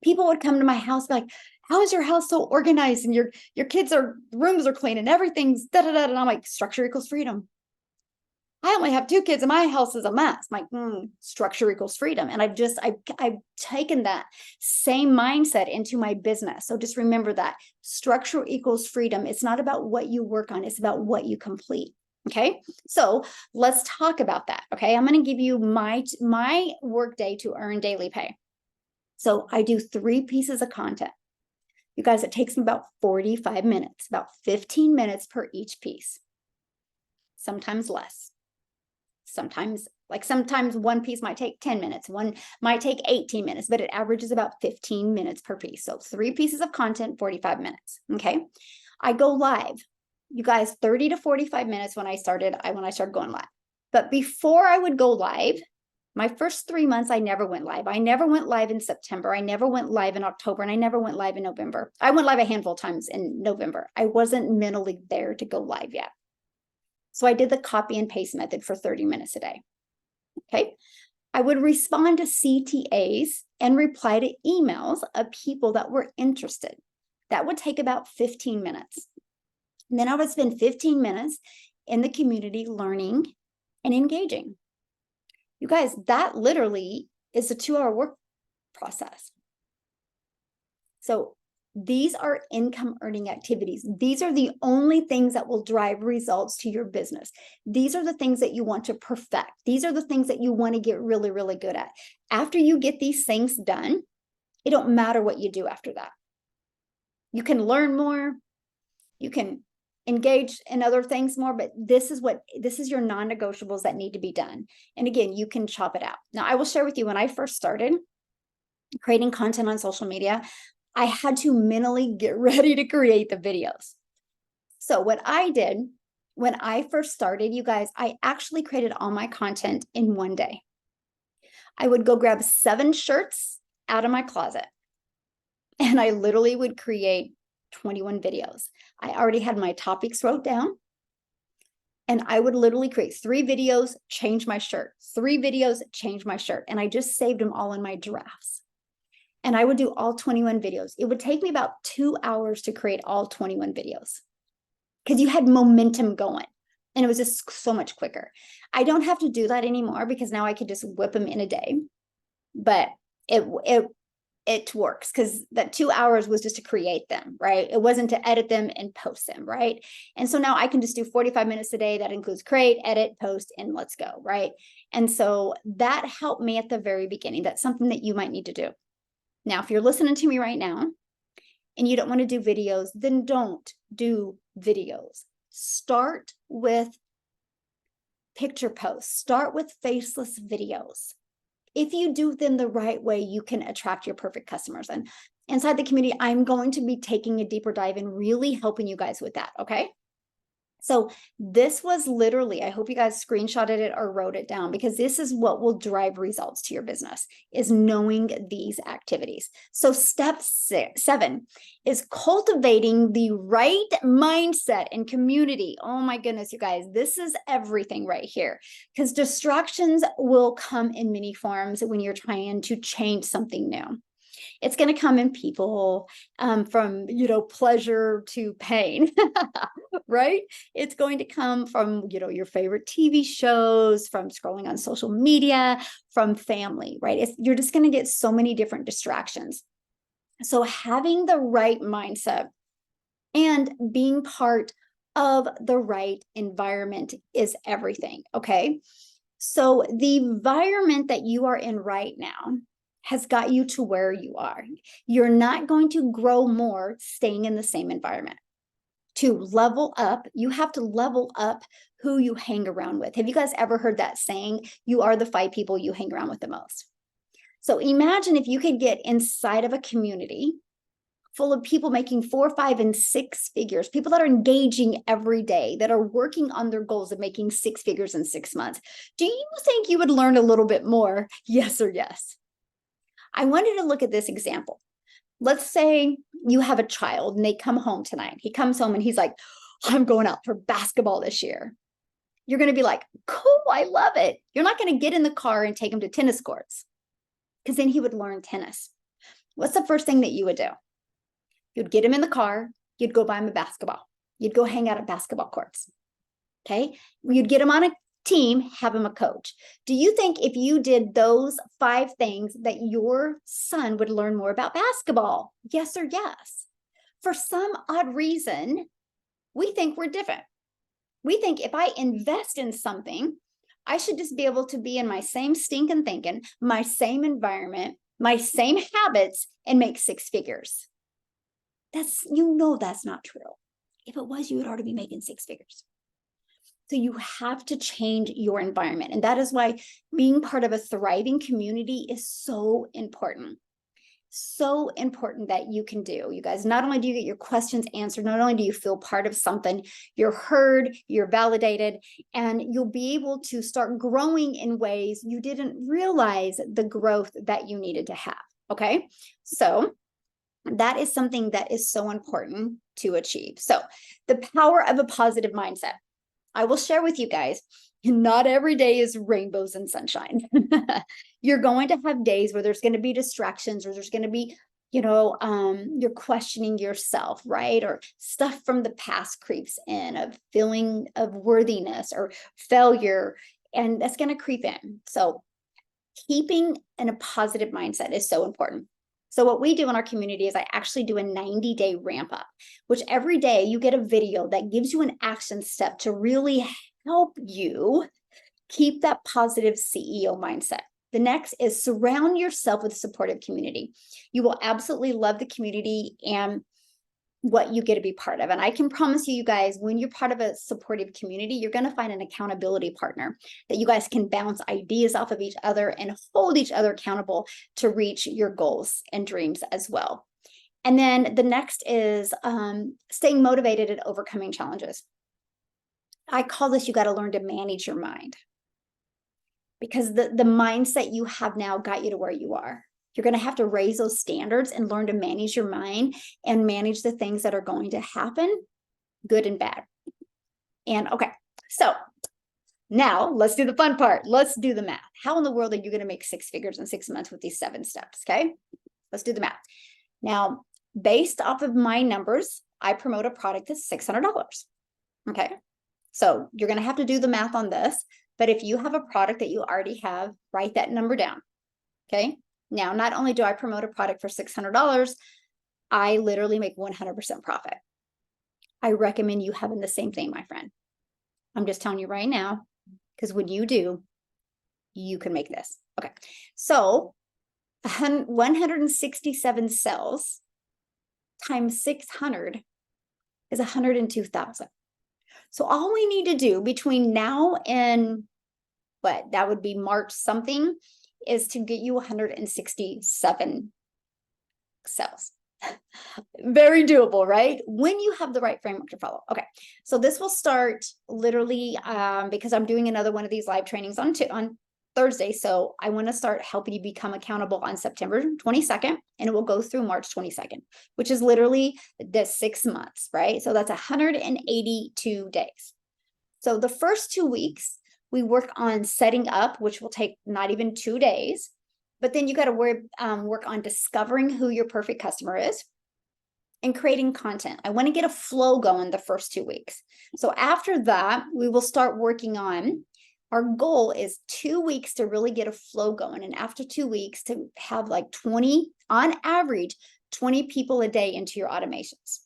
People would come to my house like, how is your house so organized? And your kids' rooms are clean and everything's da-da-da. And I'm like, structure equals freedom. I only have 2 kids and my house is a mess. I'm like, structure equals freedom. And I've taken that same mindset into my business. So just remember that structure equals freedom. It's not about what you work on. It's about what you complete. Okay. So let's talk about that. Okay. I'm going to give you my work day to earn daily pay. So I do 3 pieces of content. You guys, it takes me about 45 minutes, about 15 minutes per each piece. Sometimes less. Sometimes one piece might take 10 minutes, one might take 18 minutes, but it averages about 15 minutes per piece. So 3 pieces of content, 45 minutes. Okay. I go live, you guys, 30 to 45 minutes when I started going live. But before I would go live, my first 3 months, I never went live. I never went live in September. I never went live in October, and I never went live in November. I went live a handful of times in November. I wasn't mentally there to go live yet. So I did the copy and paste method for 30 minutes a day. Okay. I would respond to CTAs and reply to emails of people that were interested. That would take about 15 minutes. And then I would spend 15 minutes in the community learning and engaging. You guys, that literally is a 2-hour work process. So these are income earning activities. These are the only things that will drive results to your business. These are the things that you want to perfect. These are the things that you want to get really, really good at. After you get these things done, it don't matter what you do after that. You can learn more, you can engage in other things more, but this is your non-negotiables that need to be done. And again, you can chop it out. Now, I will share with you, when I first started creating content on social media, I had to mentally get ready to create the videos. So what I did when I first started, you guys, I actually created all my content in one day. I would go grab 7 shirts out of my closet, and I literally would create 21 videos. I already had my topics wrote down, and I would literally create 3 videos, change my shirt, 3 videos, change my shirt. And I just saved them all in my drafts. And I would do all 21 videos. It would take me about 2 hours to create all 21 videos because you had momentum going, and it was just so much quicker. I don't have to do that anymore because now I could just whip them in a day, but it works because that 2 hours was just to create them, right? It wasn't to edit them and post them, right? And so now I can just do 45 minutes a day. That includes create, edit, post, and let's go, right? And so that helped me at the very beginning. That's something that you might need to do. Now, if you're listening to me right now and you don't want to do videos, then don't do videos. Start with picture posts. Start with faceless videos. If you do them the right way, you can attract your perfect customers. And inside the community, I'm going to be taking a deeper dive and really helping you guys with that, okay? So this was literally, I hope you guys screenshotted it or wrote it down, because this is what will drive results to your business, is knowing these activities. So step 7 is cultivating the right mindset and community. Oh my goodness, you guys, this is everything right here, because distractions will come in many forms when you're trying to change something new. It's going to come in people, from, pleasure to pain, right? It's going to come from, your favorite TV shows, from scrolling on social media, from family, right? You're just going to get so many different distractions. So having the right mindset and being part of the right environment is everything, okay? So the environment that you are in right now has got you to where you are. You're not going to grow more staying in the same environment. To level up, you have to level up who you hang around with. Have you guys ever heard that saying, you are the 5 people you hang around with the most? So imagine if you could get inside of a community full of people making 4, 5, and 6 figures, people that are engaging every day, that are working on their goals of making 6 figures in 6 months. Do you think you would learn a little bit more? Yes or yes? I wanted to look at this example. Let's say you have a child and they come home tonight. He comes home and he's like, I'm going out for basketball this year. You're going to be like, cool, I love it. You're not going to get in the car and take him to tennis courts, because then he would learn tennis. What's the first thing that you would do? You'd get him in the car. You'd go buy him a basketball. You'd go hang out at basketball courts. Okay. You'd get him on a team, have him a coach. Do you think if you did those 5 things that your son would learn more about basketball? Yes or yes? For some odd reason, we think we're different. We think if I invest in something, I should just be able to be in my same stinking thinking, my same environment, my same habits, and make 6 figures. That's not true. If it was, you would already be making 6 figures. So you have to change your environment. And that is why being part of a thriving community is so important. So important that you can do. You guys, not only do you get your questions answered, not only do you feel part of something, you're heard, you're validated, and you'll be able to start growing in ways you didn't realize the growth that you needed to have. Okay. So that is something that is so important to achieve. So the power of a positive mindset. I will share with you guys, not every day is rainbows and sunshine. You're going to have days where there's going to be distractions, or there's going to be, you're questioning yourself, right? Or stuff from the past creeps in, of feeling of worthiness or failure, and that's going to creep in. So keeping in a positive mindset is so important. So what we do in our community is I actually do a 90-day ramp up, which every day you get a video that gives you an action step to really help you keep that positive CEO mindset. The next is surround yourself with a supportive community. You will absolutely love the community and what you get to be part of. And I can promise you guys, when you're part of a supportive community, you're going to find an accountability partner that you guys can bounce ideas off of each other and hold each other accountable to reach your goals and dreams as well. And then the next is staying motivated and overcoming challenges. I call this, you got to learn to manage your mind, because the mindset you have now got you to where you are. You're going to have to raise those standards and learn to manage your mind and manage the things that are going to happen, good and bad. And okay, so now let's do the fun part. Let's do the math. How in the world are you going to make 6 figures in 6 months with these 7 steps? Okay, let's do the math. Now, based off of my numbers, I promote a product that's $600. Okay, so you're going to have to do the math on this. But if you have a product that you already have, write that number down. Okay. Now, not only do I promote a product for $600, I literally make 100% profit. I recommend you having the same thing, my friend. I'm just telling you right now, because when you do, you can make this. Okay. So 167 cells times 600 is 102,000. So all we need to do between now and what that would be March something is to get you 167 cells. Very doable, right? When you have the right framework to follow. Okay, so this will start literally because I'm doing another one of these live trainings on Thursday. So I want to start helping you become accountable on September 22nd, and it will go through March 22nd, which is literally the 6 months, right? So that's 182 days. So the first 2 weeks, we work on setting up, which will take not even 2 days, but then you got to work on discovering who your perfect customer is and creating content. I want to get a flow going the first 2 weeks. So after that, we will start working on, our goal is 2 weeks to really get a flow going. And after 2 weeks to have like 20, on average, 20 people a day into your automations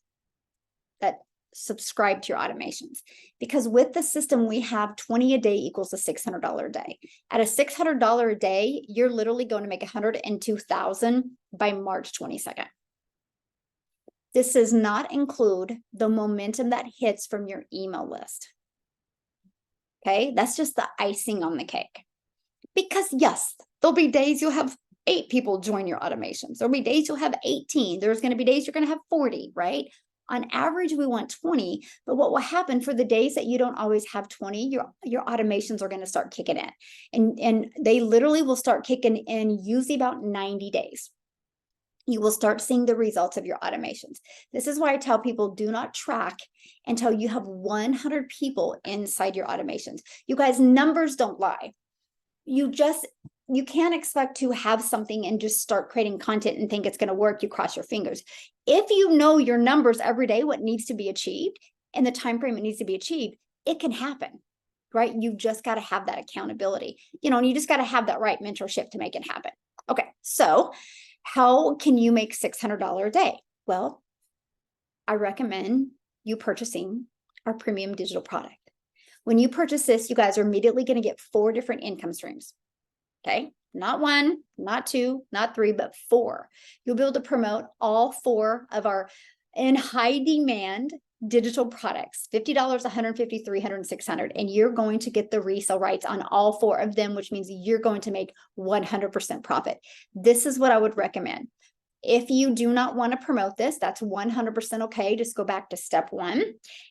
that subscribe to your automations. Because with the system we have, 20 a day equals a $600 a day. At a $600 a day, you're literally going to make 102,000 by March 22nd. This does not include the momentum that hits from your email list. Okay, that's just the icing on the cake. Because yes, there'll be days you'll have 8 people join your automations. There'll be days you'll have 18. There's going to be days you're going to have 40, right? On average, we want 20, but what will happen for the days that you don't always have 20, your automations are going to start kicking in. And they literally will start kicking in usually about 90 days. You will start seeing the results of your automations. This is why I tell people, do not track until you have 100 people inside your automations. You guys, numbers don't lie. You can't expect to have something and just start creating content and think it's going to work. You cross your fingers. If you know your numbers every day, what needs to be achieved and the time frame it needs to be achieved, it can happen, right? You've just got to have that accountability, and you just got to have that right mentorship to make it happen. Okay, so how can you make $600 a day? Well, I recommend you purchasing our premium digital product. When you purchase this, you guys are immediately going to get 4 different income streams. Okay, not 1, not 2, not 3, but 4. You'll be able to promote all 4 of our in high demand digital products, $50, $150, $300, $600, and you're going to get the resale rights on all 4 of them, which means you're going to make 100% profit. This is what I would recommend. If you do not want to promote this, that's 100% okay. Just go back to step 1,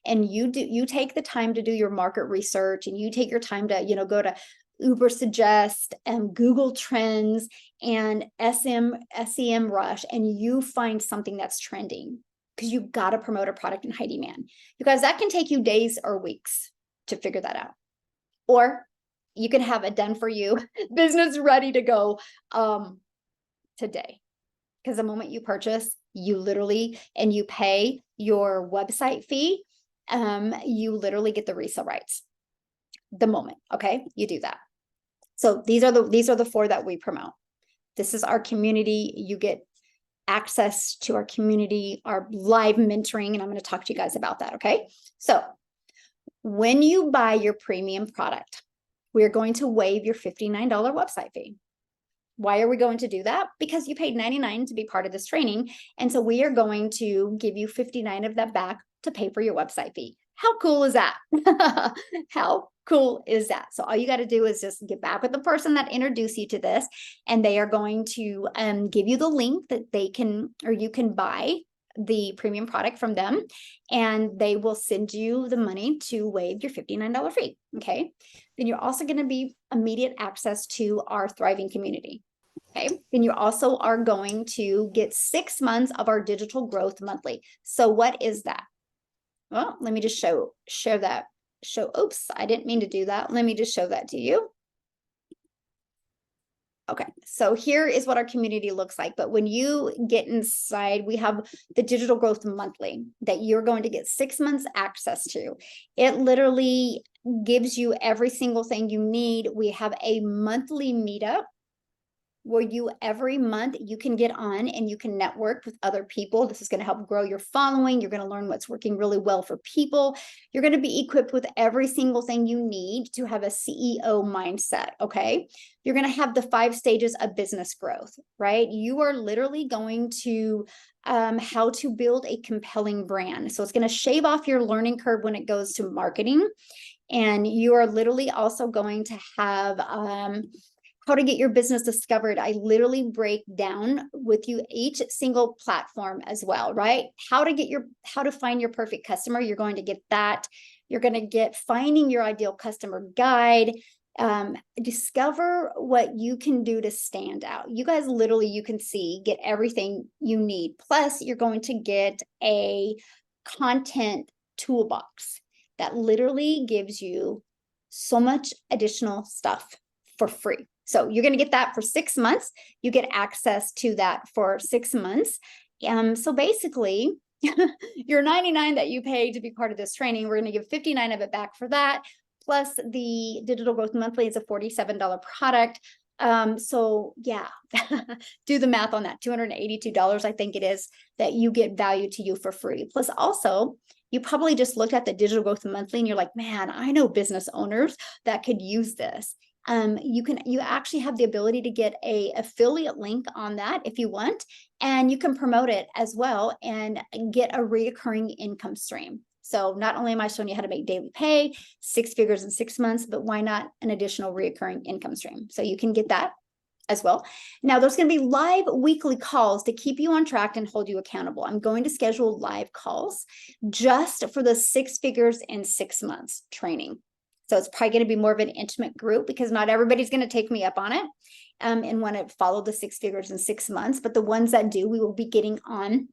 and you take the time to do your market research, and you take your time to go to Uber Suggest and Google Trends and SEM Rush, and you find something that's trending, because you've got to promote a product in high demand. You guys, that can take you days or weeks. to figure that out. Or you can have it done for you, business ready to go today. Because the moment you purchase, you literally, and you pay your website fee, you literally get the resale rights the moment, okay? You do that. So these are the 4 that we promote. This is our community. You get access to our community, our live mentoring, and I'm going to talk to you guys about that, okay? So when you buy your premium product, we're going to waive your $59 website fee. Why are we going to do that? Because you paid $99 to be part of this training. And so we are going to give you $59 of that back to pay for your website fee. How cool is that? How cool is that? So all you got to do is just get back with the person that introduced you to this, and they are going to give you the link that they can, or you can buy the premium product from them, and they will send you the money to waive your $59 fee. Okay. Then you're also going to be immediate access to our thriving community. Okay. Then you also are going to get 6 months of our digital growth monthly. So what is that? Well, let me just show that. Oops, I didn't mean to do that. Let me just show that to you. Okay, so here is what our community looks like. But when you get inside, we have the digital growth monthly that you're going to get 6 months access to. It literally gives you every single thing you need. We have a monthly meetup where you every month you can get on and you can network with other people. This is going to help grow your following. You're going to learn what's working really well for people. You're going to be equipped with every single thing you need to have a CEO mindset. Okay. You're going to have the 5 stages of business growth, right? You are literally going to how to build a compelling brand. So it's going to shave off your learning curve when it goes to marketing. And you are literally also going to have how to get your business discovered. I literally break down with you each single platform as well, right? How to find your perfect customer. You're going to get that. You're going to get finding your ideal customer guide. Discover what you can do to stand out. You guys literally, you can see, get everything you need. Plus, you're going to get a content toolbox that literally gives you so much additional stuff for free. So you're going to get that for 6 months. You get access to that for 6 months. So basically, your $99 that you paid to be part of this training, we're going to give $59 of it back for that. Plus the digital growth monthly is a $47 product. So yeah, do the math on that. $282, I think it is, that you get value to you for free. Plus also, you probably just looked at the digital growth monthly and you're like, man, I know business owners that could use this. You actually have the ability to get a affiliate link on that if you want, and you can promote it as well and get a reoccurring income stream. So not only am I showing you how to make daily pay, 6 figures in 6 months, but why not an additional reoccurring income stream? So you can get that as well. Now there's going to be live weekly calls to keep you on track and hold you accountable. I'm going to schedule live calls just for the 6 figures in 6 months training. So it's probably going to be more of an intimate group because not everybody's going to take me up on it and want to follow the 6 figures in 6 months. But the ones that do, we will be getting on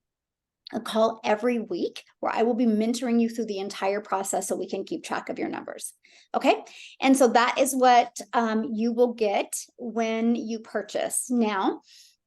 a call every week where I will be mentoring you through the entire process so we can keep track of your numbers. Okay. And so that is what you will get when you purchase. Now,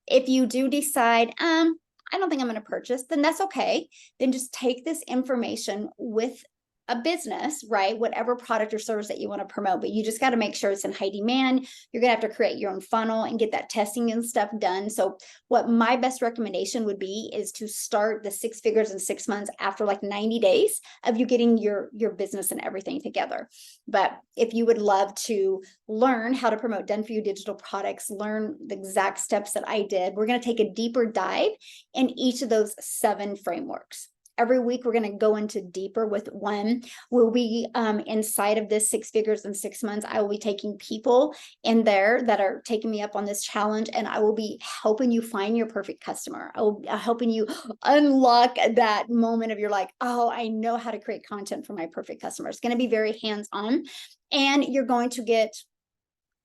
if you do decide, I don't think I'm going to purchase, then that's okay. Then just take this information with a business, right? Whatever product or service that you want to promote, but you just got to make sure it's in high demand. You're going to have to create your own funnel and get that testing and stuff done. So what my best recommendation would be is to start the 6 figures in 6 months after like 90 days of you getting your business and everything together. But if you would love to learn how to promote done for you digital products, learn the exact steps that I did, we're going to take a deeper dive in each of those 7 frameworks. Every week, we're going to go into deeper with one. We'll be inside of this 6 figures in 6 months. I will be taking people in there that are taking me up on this challenge, and I will be helping you find your perfect customer. I will be helping you unlock that moment of you're like, oh, I know how to create content for my perfect customer. It's going to be very hands-on, and you're going to get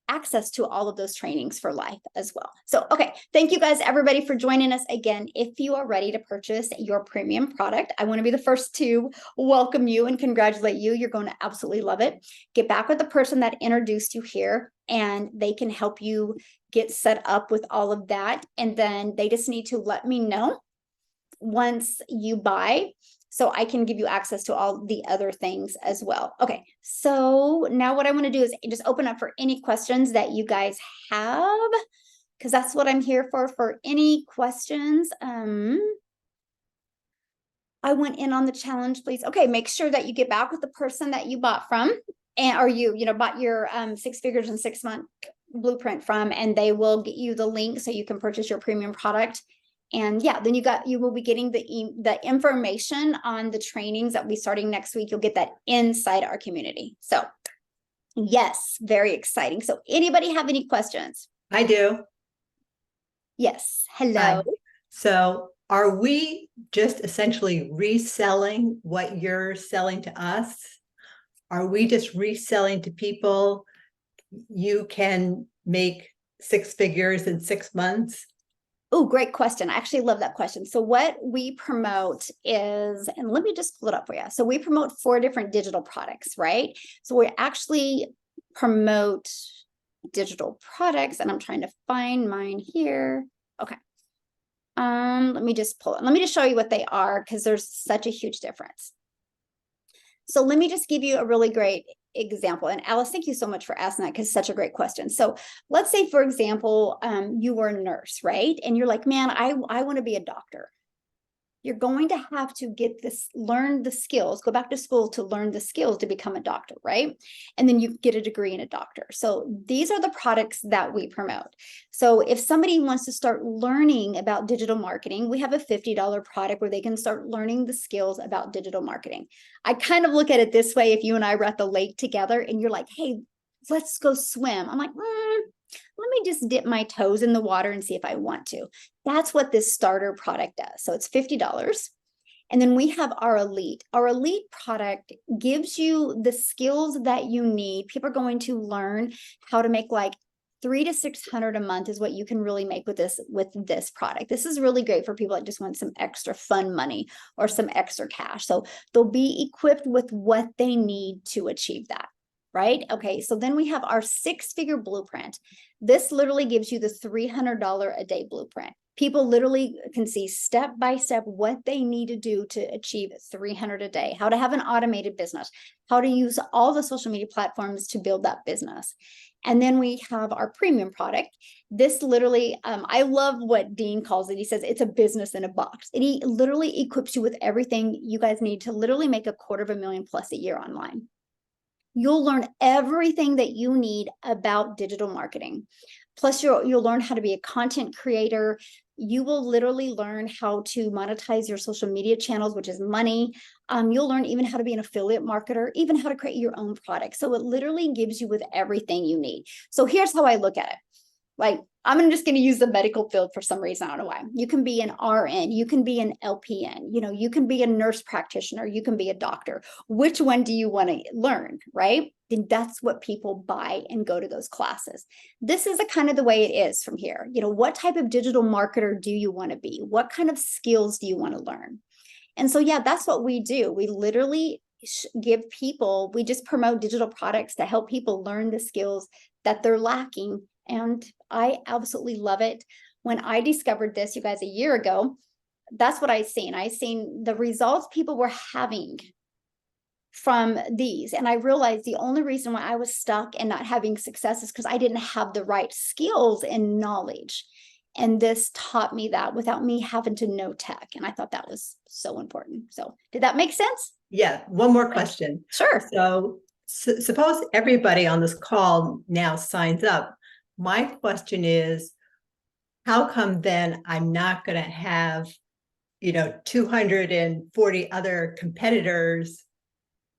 access to all of those trainings for life as well. So, okay, thank you guys, everybody, for joining us again. If you are ready to purchase your premium product, I want to be the first to welcome you and congratulate you. You're going to absolutely love it. Get back with the person that introduced you here, and they can help you get set up with all of that. And then they just need to let me know once you buy, so I can give you access to all the other things as well. Okay, so now what I want to do is just open up for any questions that you guys have, because that's what I'm here for any questions. I went in on the challenge, please. Okay, make sure that you get back with the person that you bought from, and or you bought your 6 figures in 6 month blueprint from, and they will get you the link so you can purchase your premium product. And yeah, then you will be getting the information on the trainings that will be starting next week. You'll get that inside our community. So yes, very exciting. So anybody have any questions? I do. Yes. Hello. Hi. So are we just essentially reselling what you're selling to us? Are we just reselling to people? You can make 6 figures in 6 months. Oh, great question. I actually love that question. So what we promote is, and let me just pull it up for you. So we promote 4 different digital products, right? So we actually promote digital products, and I'm trying to find mine here. Okay. Let me just pull it. Let me just show you what they are, because there's such a huge difference. So let me just give you a really great example. And Alice, thank you so much for asking that, because it's such a great question. So let's say, for example, you were a nurse, right? And you're like, man, I want to be a doctor. You're going to have to learn the skills, go back to school to learn the skills to become a doctor, right? And then you get a degree in a doctor. So these are the products that we promote. So if somebody wants to start learning about digital marketing, we have a $50 product where they can start learning the skills about digital marketing. I kind of look at it this way. If you and I were at the lake together and you're like, hey, let's go swim. I'm like, let me just dip my toes in the water and see if I want to. That's what this starter product does. So it's $50. And then we have our elite. Our elite product gives you the skills that you need. People are going to learn how to make like $300 to $600 a month is what you can really make with this product. This is really great for people that just want some extra fun money or some extra cash. So they'll be equipped with what they need to achieve that. Right? Okay, so then we have our 6-figure blueprint. This literally gives you the $300 a day blueprint. People literally can see step by step what they need to do to achieve $300 a day, how to have an automated business, how to use all the social media platforms to build that business. And then we have our premium product. This literally, I love what Dean calls it. He says it's a business in a box. And he literally equips you with everything you guys need to literally make $250,000 plus a year online. You'll learn everything that you need about digital marketing. Plus, you'll learn how to be a content creator. You will literally learn how to monetize your social media channels, which is money. You'll learn even how to be an affiliate marketer, even how to create your own product. So it literally gives you with everything you need. So here's how I look at it. Like, I'm just going to use the medical field for some reason. I don't know why. You can be an RN, you can be an LPN, you can be a nurse practitioner, you can be a doctor. Which one do you want to learn, right? Then that's what people buy and go to those classes. This is kind of the way it is from here. What type of digital marketer do you want to be? What kind of skills do you want to learn? And so, yeah, that's what we do. We literally give people, we just promote digital products to help people learn the skills that they're lacking. And I absolutely love it. When I discovered this, you guys, a year ago, that's what I seen the results people were having from these. And I realized the only reason why I was stuck and not having success is because I didn't have the right skills and knowledge. And this taught me that without me having to know tech. And I thought that was so important. So did that make sense? Yeah. One more question. Sure. So suppose everybody on this call now signs up. My question is, how come then I'm not going to have, 240 other competitors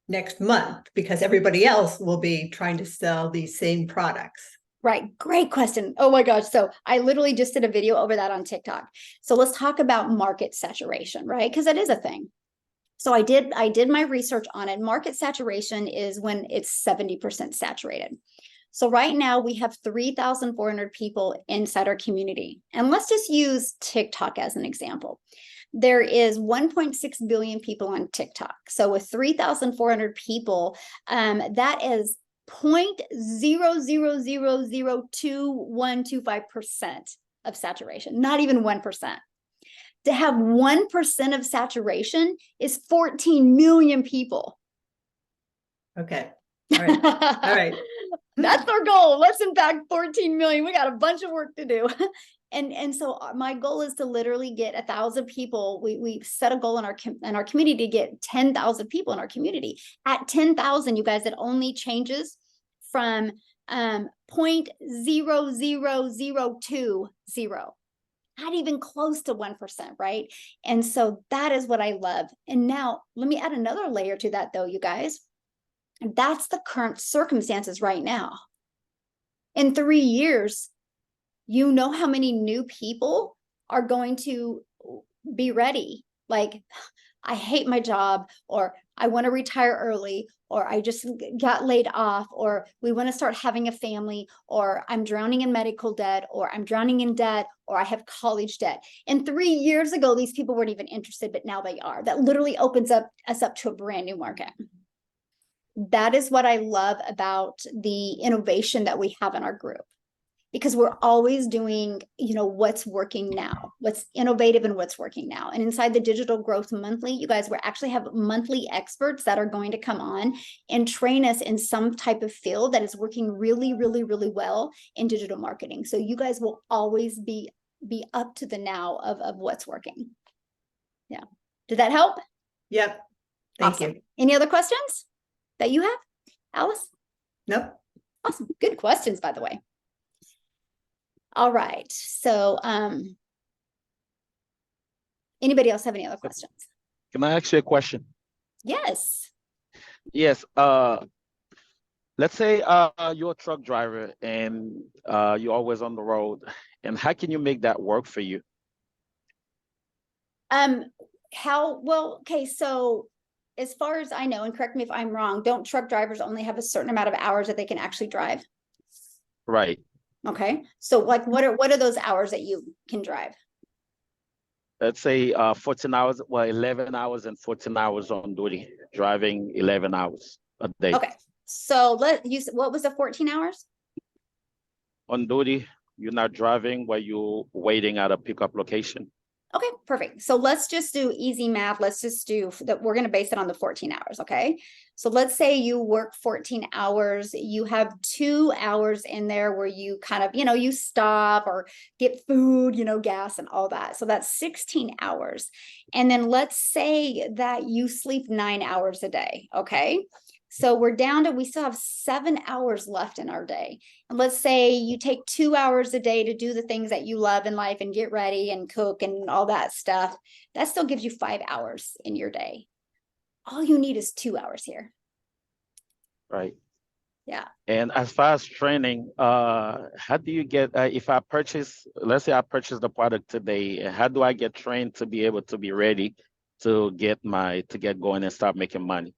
next month, because everybody else will be trying to sell these same products? Right. Great question. Oh my gosh. So I literally just did a video over that on TikTok. So let's talk about market saturation, right? Because that is a thing. So I did my research on it. Market saturation is when it's 70% saturated. So right now we have 3,400 people inside our community. And let's just use TikTok as an example. There is 1.6 billion people on TikTok. So with 3,400 people, that is 0.000022125% of saturation, not even 1%. To have 1% of saturation is 14 million people. Okay. All right. All right. That's our goal. Let's impact 14 million. We got a bunch of work to do. And so my goal is to literally get 1,000 people. We set a goal in our community to get 10,000 people in our community. At 10,000, you guys, it only changes from 0.00020, not even close to 1%, right? And so that is what I love. And now let me add another layer to that, though, you guys. That's the current circumstances right now. In 3 years, you know how many new people are going to be ready. Like, I hate my job, or I want to retire early, or I just got laid off, or we want to start having a family, or I'm drowning in medical debt, or I'm drowning in debt, or I have college debt. And 3 years ago, these people weren't even interested, but now they are. That literally opens us up to a brand new market. That is what I love about the innovation that we have in our group, because we're always doing, what's working now, what's innovative and what's working now. And inside the Digital Growth Monthly, you guys, we actually have monthly experts that are going to come on and train us in some type of field that is working really, really, really well in digital marketing. So you guys will always be up to the now of what's working. Yeah. Did that help? Yep. Thank you. Any other questions that you have, Alice? Nope. Awesome. Good questions, by the way. All right. So anybody else have any other questions? Can I ask you a question? Yes. Yes. Let's say you're a truck driver and you're always on the road. And how can you make that work for you? Okay, so as far as I know, and correct me if I'm wrong, don't truck drivers only have a certain amount of hours that they can actually drive? Right. Okay. So like what are those hours that you can drive? Let's say 14 hours, well, 11 hours and 14 hours on duty, driving 11 hours a day. Okay. So what was the 14 hours? On duty, you're not driving while you're waiting at a pickup location. Okay, perfect. So let's just do easy math. Let's just do that. We're going to base it on the 14 hours. Okay. So let's say you work 14 hours. You have 2 hours in there where you kind of, you stop or get food, gas and all that. So that's 16 hours. And then let's say that you sleep 9 hours a day. Okay. So we still have 7 hours left in our day. And let's say you take 2 hours a day to do the things that you love in life and get ready and cook and all that stuff. That still gives you 5 hours in your day. All you need is 2 hours here. Right. Yeah. And as far as training, how do you get, if I purchase, let's say I purchase the product today, how do I get trained to be able to be ready to get going and start making money?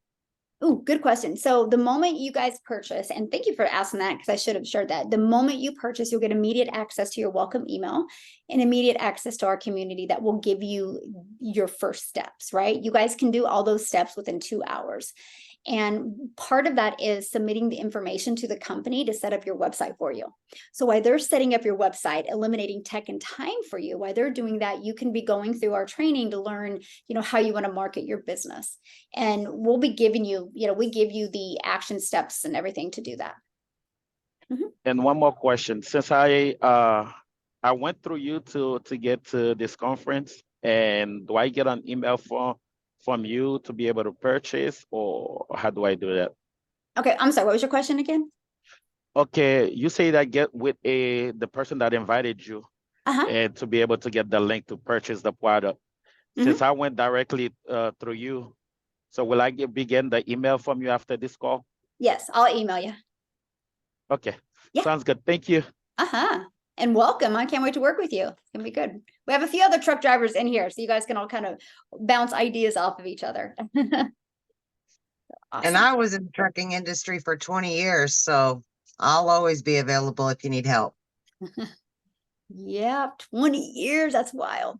Oh, good question. So the moment you guys purchase, and thank you for asking that, because I should have shared that. The moment you purchase, you'll get immediate access to your welcome email and immediate access to our community that will give you your first steps, right? You guys can do all those steps within 2 hours. And part of that is submitting the information to the company to set up your website for you. So while they're setting up your website, eliminating tech and time for you, while they're doing that, you can be going through our training to learn, how you want to market your business. And we'll be giving you, we give you the action steps and everything to do that. Mm-hmm. And one more question. Since I went through you to get to this conference, and do I get an email from you to be able to purchase, or how do I do that? Okay, I'm sorry, what was your question again? Okay, you say that get with the person that invited you, and to be able to get the link to purchase the product. Since I went directly through you, so will I begin the email from you after this call? Yes, I'll email you. Okay, yeah. Sounds good. Thank you. And welcome. I can't wait to work with you. It's gonna be good. We have a few other truck drivers in here, so you guys can all kind of bounce ideas off of each other. Awesome. And I was in the trucking industry for 20 years, so I'll always be available if you need help. Yep, 20 years. That's wild.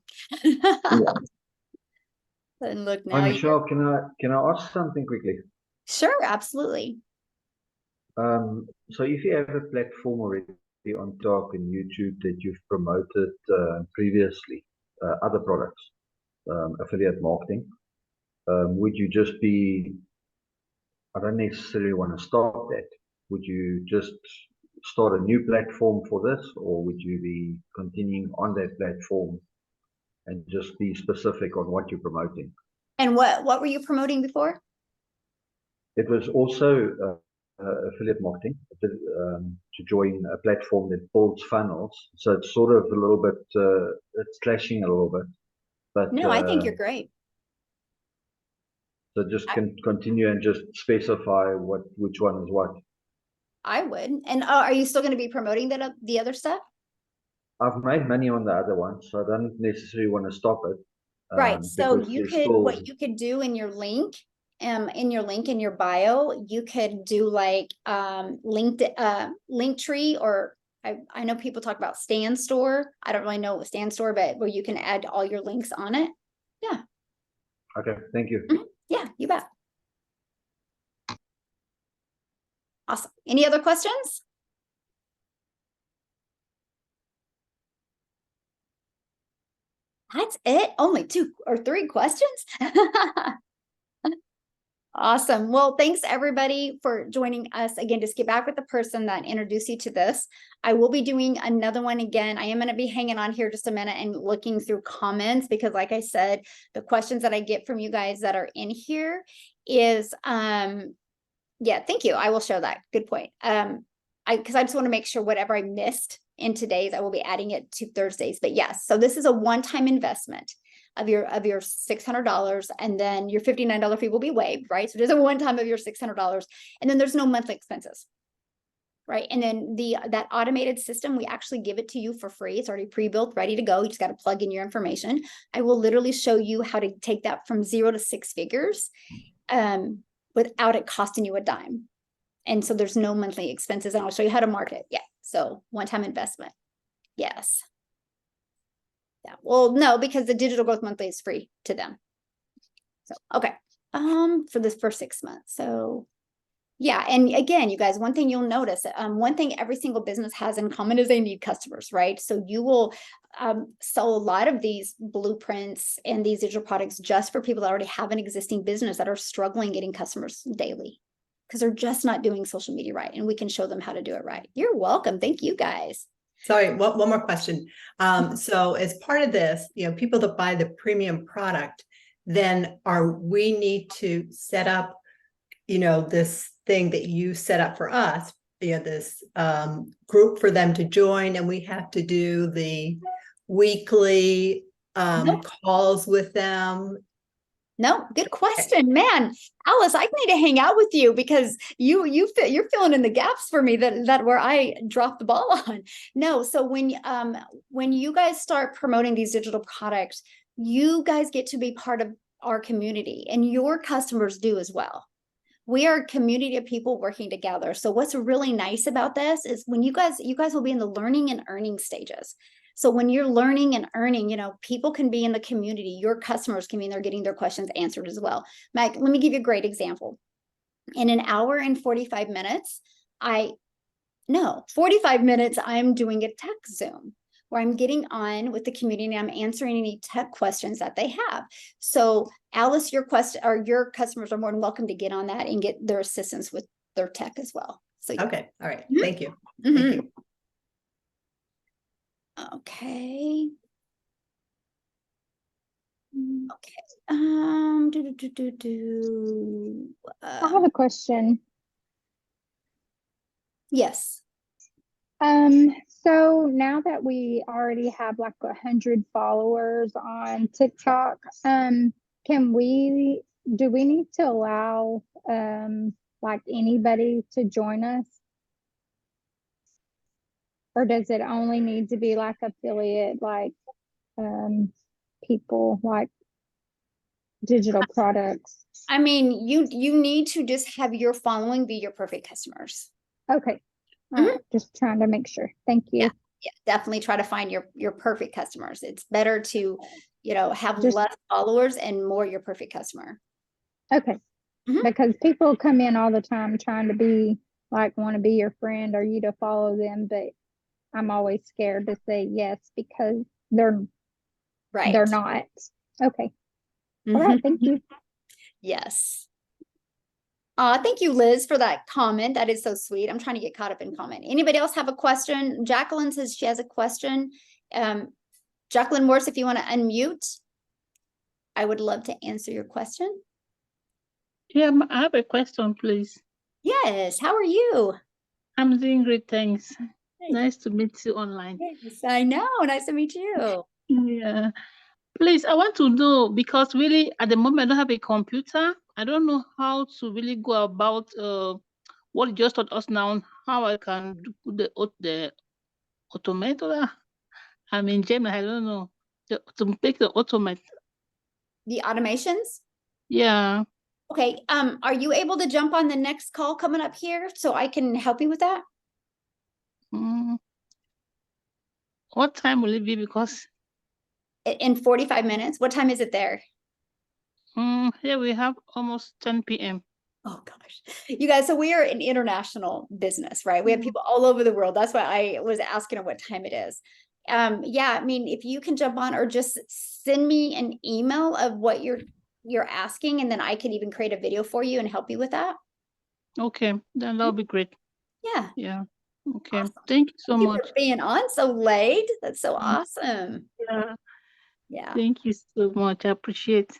And look Hi, now. Michelle, can I ask something quickly? Sure, absolutely. So if you have a platform already on TikTok and YouTube that you've promoted previously, other products, affiliate marketing, would you just be, I don't necessarily want to start that. Would you just start a new platform for this, or would you be continuing on that platform and just be specific on what you're promoting? And what were you promoting before? It was also affiliate marketing to join a platform that builds funnels. So it's sort of a little bit, it's clashing a little bit. But No, I think you're great. So just continue and just specify which one is what. I would. And are you still going to be promoting the other stuff? I've made money on the other one, so I don't necessarily want to stop it. Right. So because you there's could, still, what you could do in your link, in your bio, you could do like Linktree, or I know people talk about Stand Store. I don't really know what Stand Store, but where you can add all your links on it. Yeah. okay, thank you. Yeah, you bet. Awesome. Any other questions? That's it? Only 2 or 3 questions? Awesome. Well, thanks everybody for joining us. Again, just get back with the person that introduced you to this. I will be doing another one again. I am going to be hanging on here just a minute and looking through comments, because like I said, the questions that I get from you guys that are in here is, yeah, thank you. I will show that. Good point. Because I just want to make sure whatever I missed in today's, I will be adding it to Thursdays. But yes, so this is a one-time investment of your $600, and then your $59 fee will be waived, right? So there's a one-time of your $600, and then there's no monthly expenses, right? And then that automated system, we actually give it to you for free. It's already pre-built, ready to go. You just got to plug in your information. I will literally show you how to take that from 0 to 6 figures without it costing you a dime. And so there's no monthly expenses, and I'll show you how to market. Yeah, so one-time investment. Yes. Yeah, well, no, because the digital growth monthly is free to them. So, okay, for this first 6 months. So yeah, and again, you guys, one thing you'll notice, one thing every single business has in common is they need customers, right? So you will sell a lot of these blueprints and these digital products just for people that already have an existing business that are struggling getting customers daily, because they're just not doing social media right, and we can show them how to do it right. You're welcome. Thank you guys. Sorry, one more question. So as part of this, people that buy the premium product, then we need to set up, this thing that you set up for us, this group for them to join, and we have to do the weekly calls with them. No, good question, man. Alice, I need to hang out with you, because you're filling in the gaps for me that where I dropped the ball on. No, so when you guys start promoting these digital products, you guys get to be part of our community, and your customers do as well. We are a community of people working together. So what's really nice about this is when you guys will be in the learning and earning stages. So when you're learning and earning, people can be in the community. Your customers can be in there getting their questions answered as well. Mike, let me give you a great example. In an hour and 45 minutes, 45 minutes, I'm doing a tech Zoom where I'm getting on with the community and I'm answering any tech questions that they have. So Alice, your customers are more than welcome to get on that and get their assistance with their tech as well. So okay, all right, thank you. Mm-hmm. Thank you. Okay. Okay. I have a question. Yes. So now that we already have like 100 followers on TikTok, do we need to allow like anybody to join us? Or does it only need to be like affiliate, like people, like digital products? I mean, you need to just have your following be your perfect customers. Okay. All right, just trying to make sure. Thank you. Yeah, definitely try to find your perfect customers. It's better to, have Just- less followers and more your perfect customer. Okay. Mhm. Because people come in all the time trying to be like, want to be your friend or you to follow them, but I'm always scared to say yes because they're Right. not. Okay. All right. Thank you. Yes. Thank you, Liz, for that comment. That is so sweet. I'm trying to get caught up in comment. Anybody else have a question? Jacqueline says she has a question. Jacqueline Morse, if you want to unmute, I would love to answer your question. Yeah, I have a question, please. Yes. How are you? I'm doing great, thanks. Nice to meet you online. Yes, I know. Nice to meet you. Yeah. Please, I want to know, because really at the moment I don't have a computer. I don't know how to really go about what you just taught us now, how I can do the automator. I mean, Gemini, I don't know. To make the automate. The automations? Yeah. Okay. Are you able to jump on the next call coming up here so I can help you with that? What time will it be? Because In 45 minutes. What time is it there? here we have almost 10 p.m. Oh gosh, you guys, so we are an international business, right? We have people all over the world. That's why I was asking her what time it is. Yeah, I mean, if you can jump on or just send me an email of what you're asking, and then I can even create a video for you and help you with that. Okay, then that'll be great. Yeah. Yeah. Okay. Awesome. Thank you so Thank you much. for being on so late. That's so awesome. Yeah. Yeah. Thank you so much. I appreciate.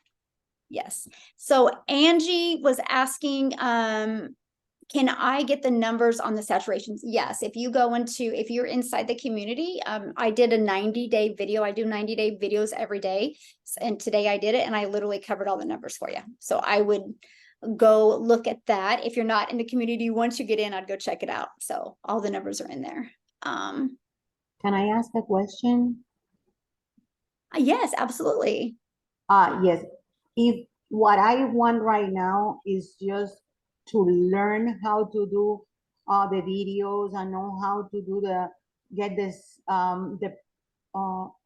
Yes. So Angie was asking, can I get the numbers on the saturations? Yes. If you're inside the community, I did a 90-day video. I do 90-day videos every day. And today I did it and I literally covered all the numbers for you. So I would go look at that. If you're not in the community, once you get in, I'd go check it out. So all the numbers are in there. Can I ask a question? Yes, absolutely. Yes. If what I want right now is just to learn how to do the videos and know how to do get this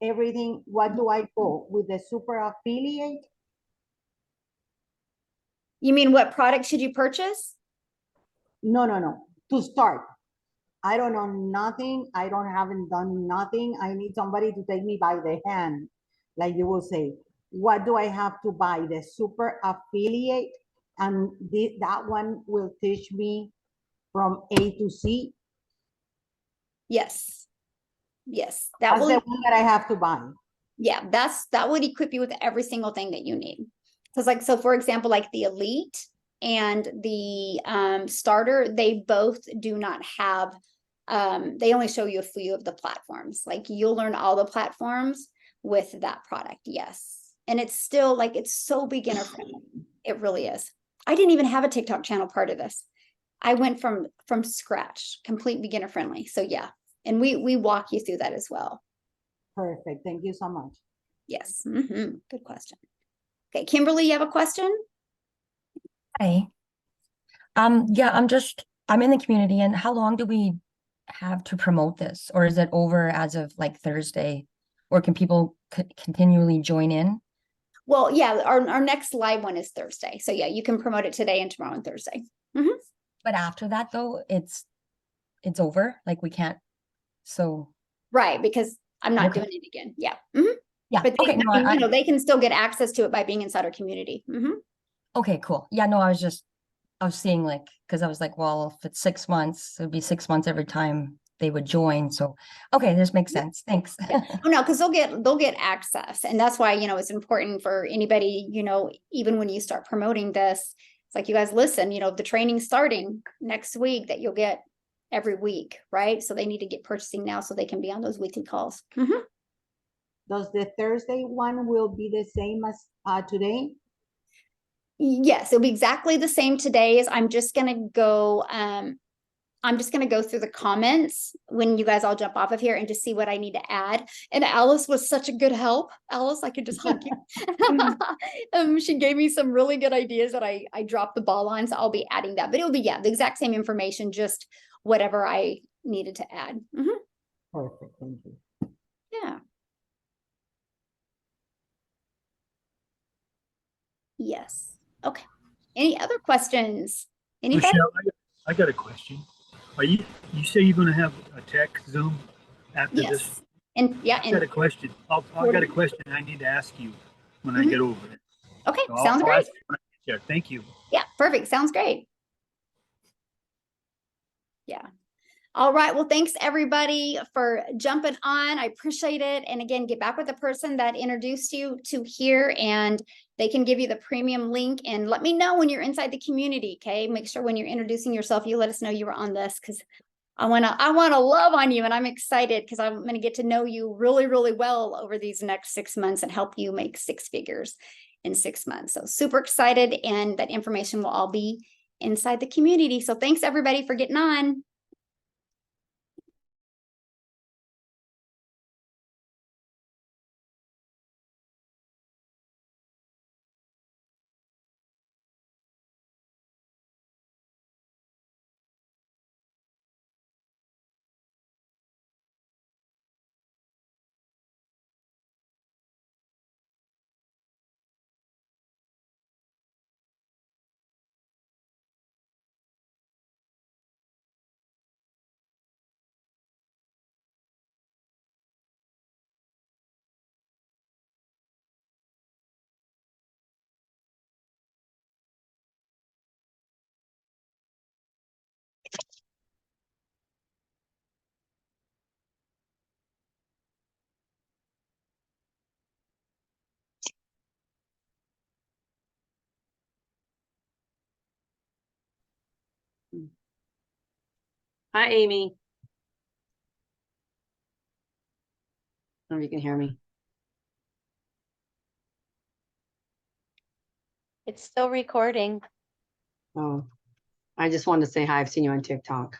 everything, what do I go with the super affiliate? You mean what product should you purchase? No. To start. I don't know nothing. Haven't done nothing. I need somebody to take me by the hand, like you will say. What do I have to buy? The super affiliate, and that one will teach me from A to Z. Yes. Yes. That's the one that I have to buy. Yeah, that would equip you with every single thing that you need. Because so for example, like the Elite and the Starter, they both do not have, they only show you a few of the platforms. Like you'll learn all the platforms with that product. Yes. And it's still like, it's so beginner friendly. It really is. I didn't even have a TikTok channel part of this. I went from scratch, complete beginner friendly. So yeah. And we walk you through that as well. Perfect. Thank you so much. Yes. Good question. Okay, Kimberly, you have a question? Hi. Yeah, I'm in the community, and how long do we have to promote this? Or is it over as of like Thursday? Or can people continually join in? Well, yeah, our next live one is Thursday. So yeah, you can promote it today and tomorrow and Thursday. But after that though, it's over. Like we can't, so. Right, because I'm not Okay. doing it again. Yeah. Yeah, But okay, no, they can still get access to it by being inside our community. okay, cool. Yeah, no, I was seeing like, because I was like, well, if it's 6 months, it would be 6 months every time they would join. So, okay, this makes sense. Thanks. Oh no, because they'll get access. And that's why, it's important for anybody, even when you start promoting this, it's like, you guys listen, the training's starting next week that you'll get every week, right? So they need to get purchasing now so they can be on those weekly calls. Does the Thursday one will be the same as today? Yes, it'll be exactly the same today. I'm just gonna go through the comments when you guys all jump off of here and just see what I need to add. And Alice was such a good help. Alice, I could just hug you. She gave me some really good ideas that I dropped the ball on, so I'll be adding that. But it'll be, the exact same information, just whatever I needed to add. Perfect, thank you. Yeah. Yes. Okay. Any other questions? Anybody? Michelle, I got a question. Are you say you're going to have a tech Zoom after this? Yes. And yeah, I've got a and question. I've got a question I need to ask you when I get over it. okay, So sounds I'll great. ask you when I get there. Thank you. Yeah, perfect. Sounds great. Yeah. All right. Well, thanks everybody for jumping on. I appreciate it. And again, get back with the person that introduced you to here, and they can give you the premium link, and let me know when you're inside the community. Okay. Make sure when you're introducing yourself, you let us know you were on this, because I want to love on you, and I'm excited because I'm going to get to know you really, really well over these next 6 months and help you make 6 figures in 6 months. So super excited, and that information will all be inside the community. So thanks everybody for getting on. Hi, Amy. I don't know if you can hear me. It's still recording. Oh, I just wanted to say hi. I've seen you on TikTok.